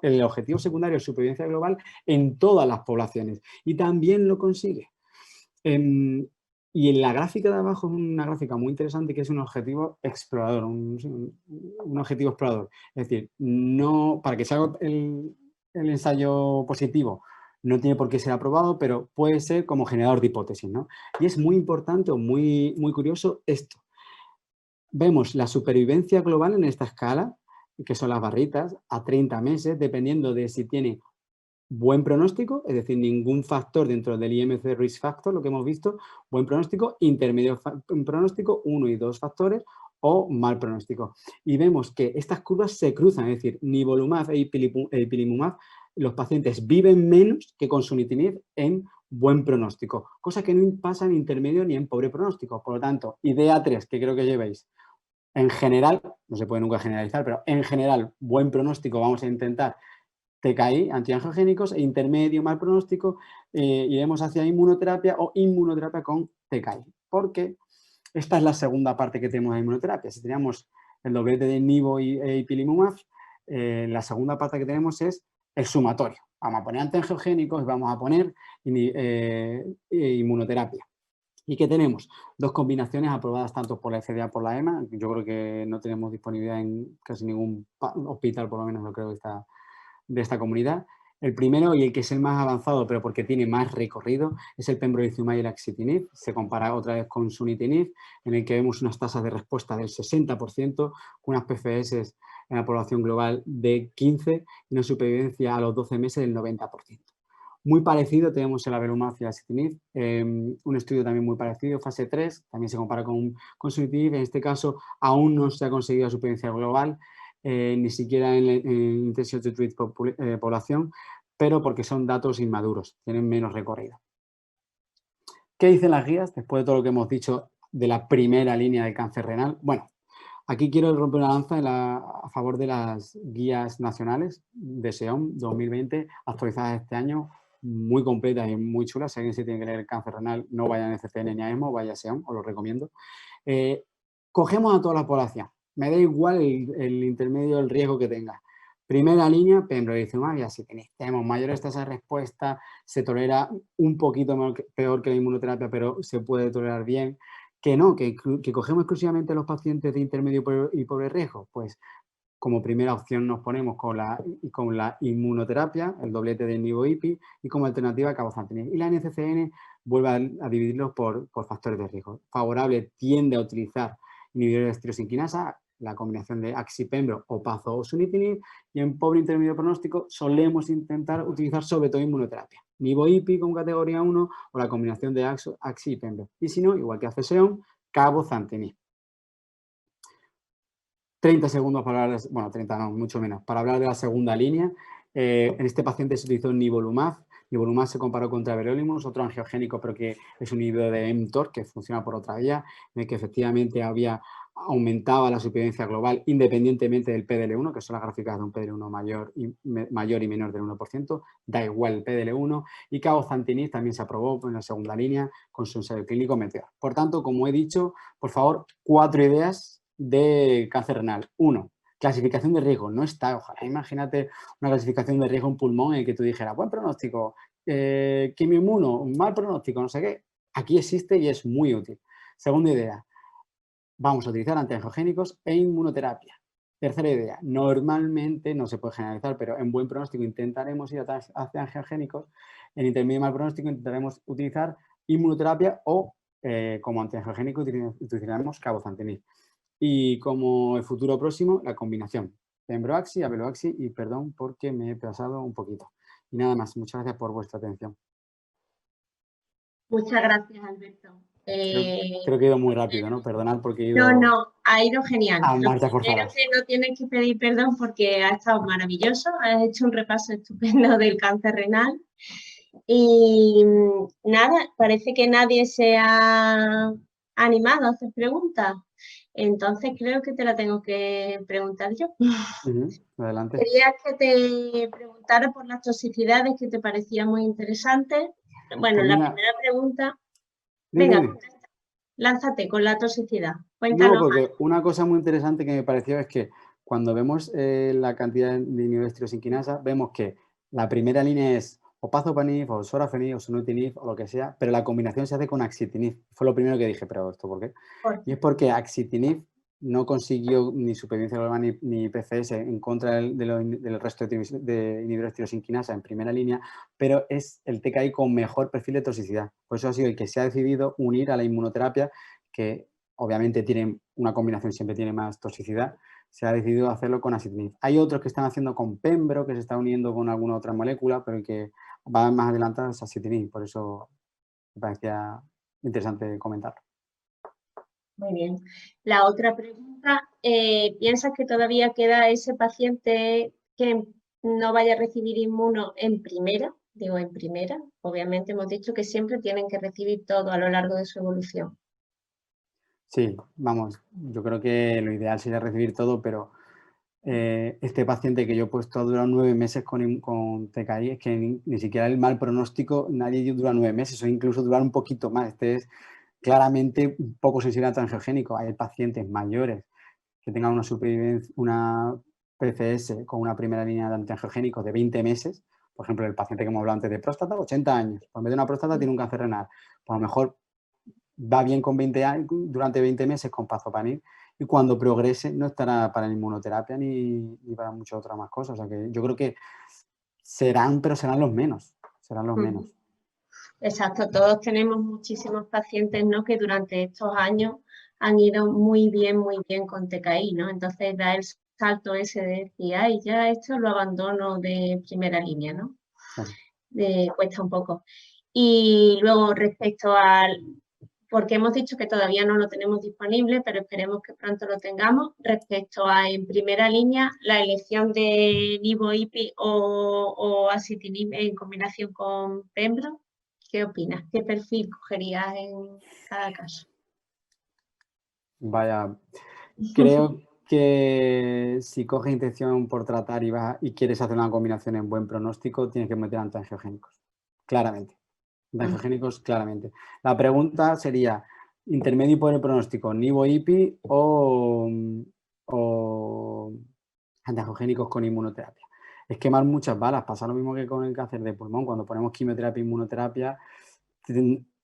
el objetivo secundario es supervivencia global en todas las poblaciones y también lo consigue. Y en la gráfica de abajo es una gráfica muy interesante que es un objetivo explorador, un objetivo explorador. Es decir, no, para que salga el ensayo positivo no tiene por qué ser aprobado, pero puede ser como generador de hipótesis, ¿no? Y es muy importante o muy curioso esto. Vemos la supervivencia global en esta escala, que son las barritas, a 30 meses, dependiendo de si tiene buen pronóstico, es decir, ningún factor dentro del IMC Risk Factor, lo que hemos visto, buen pronóstico, intermedio pronóstico, 1 y 2 factores, o mal pronóstico. Y vemos que estas curvas se cruzan, es decir, nivolumab e ipilimumab, los pacientes viven menos que con sunitinib en buen pronóstico, cosa que no pasa en intermedio ni en pobre pronóstico. Por lo tanto, idea 3, que creo que llevéis, en general, no se puede nunca generalizar, pero en general, buen pronóstico, vamos a intentar TKI, antiangiogénicos, e intermedio, mal pronóstico, iremos hacia inmunoterapia o inmunoterapia con TKI, porque esta es la segunda parte que tenemos de inmunoterapia. Si teníamos el doblete de nivo y ipilimumab, la segunda parte que tenemos es el sumatorio. Vamos a poner antiangiogénicos, vamos a poner inmunoterapia. ¿Y qué tenemos? 2 combinaciones aprobadas tanto por la FDA como por la EMA. Yo creo que no tenemos disponibilidad en casi ningún hospital, por lo menos no creo que está de esta comunidad. El primero y el que es el más avanzado, pero porque tiene más recorrido, es el pembrolizumab y el axitinib. Se compara otra vez con sunitinib, en el que vemos unas tasas de respuesta del 60%, con unas PFS en la población global de 15% y una supervivencia a los 12 meses del 90%. Muy parecido tenemos el avelumab y el axitinib, un estudio también muy parecido, fase 3, también se compara con sunitinib. En este caso aún no se ha conseguido la supervivencia global, ni siquiera en intention to treat población, pero porque son datos inmaduros, tienen menos recorrido. ¿Qué dicen las guías después de todo lo que hemos dicho de la primera línea de cáncer renal? Bueno, aquí quiero romper una lanza a favor de las guías nacionales de SEOM 2020, actualizadas este año, muy completas y muy chulas. Si alguien se tiene que leer el cáncer renal, no vaya a NCCN ni a ESMO, vaya a SEOM, os lo recomiendo. Cogemos a toda la población. Me da igual el intermedio, el riesgo que tenga. Primera línea, pembrolizumab y axitinib. Tenemos mayores tasas de respuesta, se tolera un poquito peor que la inmunoterapia, pero se puede tolerar bien. Que no, que cogemos exclusivamente a los pacientes de intermedio y pobre riesgo. Pues como primera opción nos ponemos con la inmunoterapia, el doblete de nivo-ipi, y como alternativa cabozantinib. Y la NCCN vuelve a dividirlos por factores de riesgo. Favorable tiende a utilizar inhibidores de tirosinquinasa, la combinación de axipembro o pazo o sunitinib, y en pobre intermedio pronóstico solemos intentar utilizar sobre todo inmunoterapia. Nivo-ipi con categoría 1 o la combinación de axi y pembro. Y si no, igual que hace SEOM, cabozantinib. 30 segundos para hablar, bueno, 30 no, mucho menos, para hablar de la segunda línea. En este paciente se utilizó nivolumab. Nivolumab se comparó contra everolimus, otro angiogénico, pero que es un inhibidor de mTOR, que funciona por otra vía, en el que efectivamente aumentaba la supervivencia global independientemente del PDL1, que son las gráficas de un PDL1 mayor y menor del 1%, da igual el PDL1, y cabozantinib también se aprobó en la segunda línea con su ensayo clínico Meteor. Por tanto, como he dicho, por favor, 4 ideas de cáncer renal. 1, clasificación de riesgo. No está, ojalá, imagínate una clasificación de riesgo en pulmón en el que tú dijeras, buen pronóstico, quimioinmuno, mal pronóstico, no sé qué. Aquí existe y es muy útil. Segunda idea, vamos a utilizar antiangiogénicos e inmunoterapia. Tercera idea, normalmente, no se puede generalizar, pero en buen pronóstico intentaremos ir hacia angiogénicos, en intermedio y mal pronóstico intentaremos utilizar inmunoterapia o como antiangiogénico utilizaremos cabozantinib. Y como el futuro próximo, la combinación pembroaxi, abeloaxi y perdón porque me he pasado un poquito. Y nada más, muchas gracias por vuestra atención. Muchas gracias, Alberto. Creo que he ido muy rápido, ¿no? Perdonad porque he ido... No, ha ido genial. A marcha Primero forzada. que no tienes que pedir perdón porque ha estado maravilloso, has hecho un repaso estupendo del cáncer renal. Y nada, parece que nadie se ha animado a hacer preguntas. Entonces creo que te la tengo que preguntar yo. Adelante. Quería que te preguntara por las toxicidades que te parecían muy interesantes. Bueno, Pues la mira, primera pregunta... Venga, lánzate con la toxicidad. No, Cuéntanos. porque una cosa muy interesante que me pareció es que cuando vemos la cantidad de inhibidores de tirosinquinasa, vemos que la primera línea es o pazopanib, o sorafenib, o sunitinib, o lo que sea, pero la combinación se hace con axitinib. Fue lo primero que dije, pero ¿esto por qué? Y es porque axitinib no consiguió ni supervivencia global ni PFS en contra del resto de inhibidores de tirosinquinasa en primera línea, pero es el TKI con mejor perfil de toxicidad. Por eso ha sido el que se ha decidido unir a la inmunoterapia, que obviamente tiene una combinación, siempre tiene más toxicidad. Se ha decidido hacerlo con axitinib. Hay otros que están haciendo con pembro, que se está uniendo con alguna otra molécula, pero el que va más adelantado es axitinib. Por eso me parecía interesante comentarlo. Muy bien. La otra pregunta, ¿piensas que todavía queda ese paciente que no vaya a recibir inmuno en primera? Digo, en primera. Obviamente hemos dicho que siempre tienen que recibir todo a lo largo de su evolución. Sí, vamos, yo creo que lo ideal sería recibir todo, pero este paciente que yo he puesto ha durado 9 meses con TKI, es que ni siquiera el mal pronóstico, nadie dura 9 meses, o incluso durar un poquito más. Este es claramente poco sensible al angiogénico. Hay pacientes mayores que tengan una supervivencia, una PFS con una primera línea de antiangiogénicos de 20 meses. Por ejemplo, el paciente que hemos hablado antes de próstata, 80 años. Pues en vez de una próstata tiene un cáncer renal. Pues a lo mejor va bien con 20 años, durante 20 meses con pazopanib, y cuando progrese no estará para la inmunoterapia ni para muchas otras más cosas. O sea que yo creo que serán, pero serán los menos. Serán los menos. Exacto, todos tenemos muchísimos pacientes, ¿no?, que durante estos años han ido muy bien con TKI, ¿no? Entonces da el salto ese de decir, ay, ya esto lo abandono de primera línea, ¿no? Claro. Cuesta un poco. Y luego respecto al, porque hemos dicho que todavía no lo tenemos disponible, pero esperemos que pronto lo tengamos, respecto a en primera línea la elección de nivo-ipi o axitinib en combinación con pembro. ¿Qué opinas? ¿Qué perfil cogerías en cada caso? Vaya, creo que si coges intención por tratar y quieres hacer una combinación en buen pronóstico, tienes que meter antiangiogénicos, claramente. Antiangiogénicos, claramente. La pregunta sería, intermedio por el pronóstico, nivo-ipi o antiangiogénicos con inmunoterapia. Es quemar muchas balas, pasa lo mismo que con el cáncer de pulmón. Cuando ponemos quimioterapia e inmunoterapia,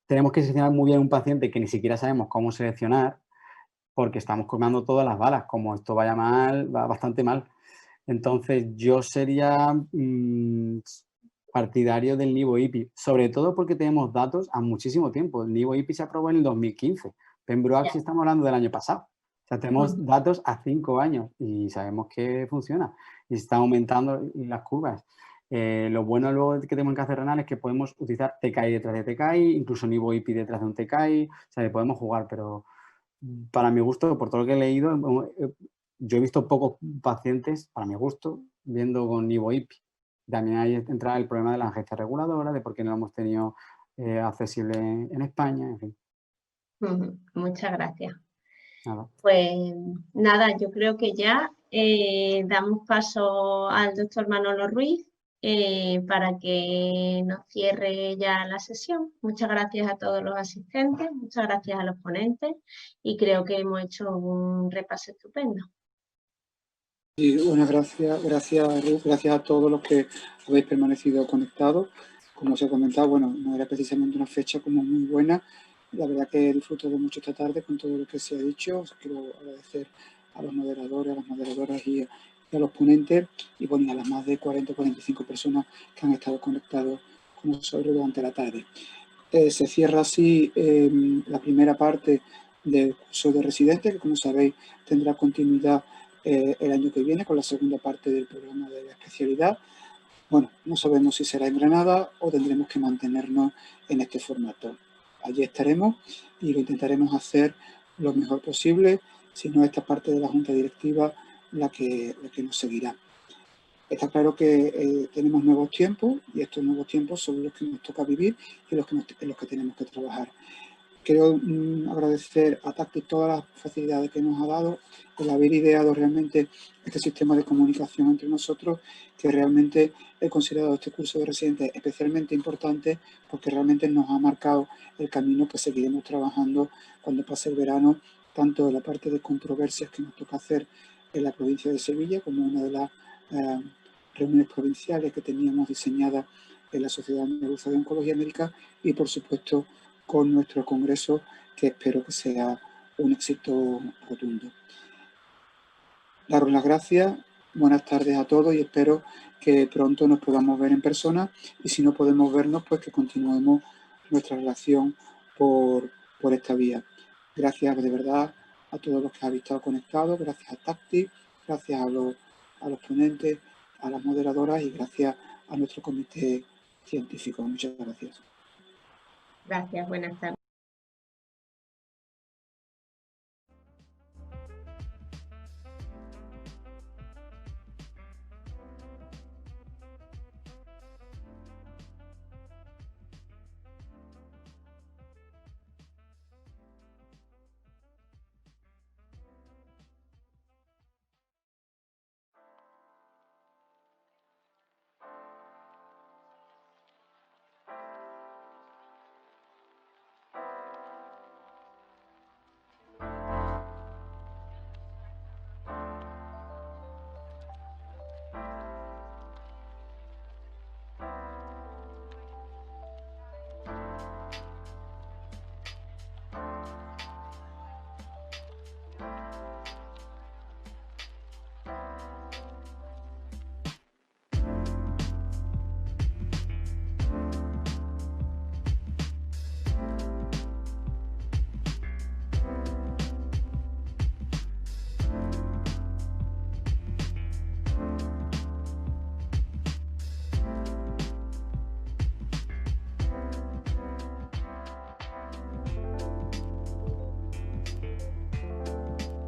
tenemos que seleccionar muy bien un paciente que ni siquiera sabemos cómo seleccionar, porque estamos quemando todas las balas. Como esto vaya mal, va bastante mal. Entonces yo sería partidario del nivo-ipi, sobre todo porque tenemos datos a muchísimo tiempo. El nivo-ipi se aprobó en el 2015, pembroaxi estamos hablando del año pasado. O sea, tenemos datos a 5 años y sabemos que funciona y se están aumentando las curvas. Lo bueno luego que tenemos en cáncer renal es que podemos utilizar TKI detrás de TKI, incluso nivo-ipi detrás de un TKI, o sea, podemos jugar, pero para mi gusto, por todo lo que he leído, yo he visto pocos pacientes, para mi gusto, viendo con nivo-ipi. También ahí entra el problema de la agencia reguladora, de por qué no lo hemos tenido accesible en España, en fin. Muchas gracias. Nada. Pues nada, yo creo que ya damos paso al doctor Manolo Ruiz para que nos cierre ya la sesión. Muchas gracias a todos los asistentes, muchas gracias a los ponentes y creo que hemos hecho un repaso estupendo. Y buenas gracias Ruth, gracias a todos los que habéis permanecido conectados. Como os he comentado, bueno, no era precisamente una fecha como muy buena. La verdad que he disfrutado mucho esta tarde con todo lo que se ha dicho. Os quiero agradecer a los moderadores, a las moderadoras y a los ponentes, y bueno, y a las más de 40 o 45 personas que han estado conectados con nosotros durante la tarde. Se cierra así la primera parte del curso de residentes, que como sabéis tendrá continuidad el año que viene con la segunda parte del programa de la especialidad. Bueno, no sabemos si será en Granada o tendremos que mantenernos en este formato. Allí estaremos y lo intentaremos hacer lo mejor posible, si no esta parte de la junta directiva la que nos seguirá. Está claro que tenemos nuevos tiempos y estos nuevos tiempos son los que nos toca vivir y en los que tenemos que trabajar. Quiero agradecer a Tactic todas las facilidades que nos ha dado, el haber ideado realmente este sistema de comunicación entre nosotros, que realmente he considerado este curso de residentes especialmente importante porque realmente nos ha marcado el camino que seguiremos trabajando cuando pase el verano, tanto en la parte de controversias que nos toca hacer en la provincia de Sevilla, como una de las reuniones provinciales que teníamos diseñadas en la Sociedad Andaluza de Oncología Médica, y por supuesto con nuestro congreso, que espero que sea un éxito rotundo. Daros las gracias, buenas tardes a todos y espero que pronto nos podamos ver en persona, y si no podemos vernos, pues que continuemos nuestra relación por esta vía. Gracias de verdad a todos los que habéis estado conectados, gracias a Tactic, gracias a los ponentes, a las moderadoras y gracias a nuestro comité científico. Muchas gracias. Gracias, buenas tardes.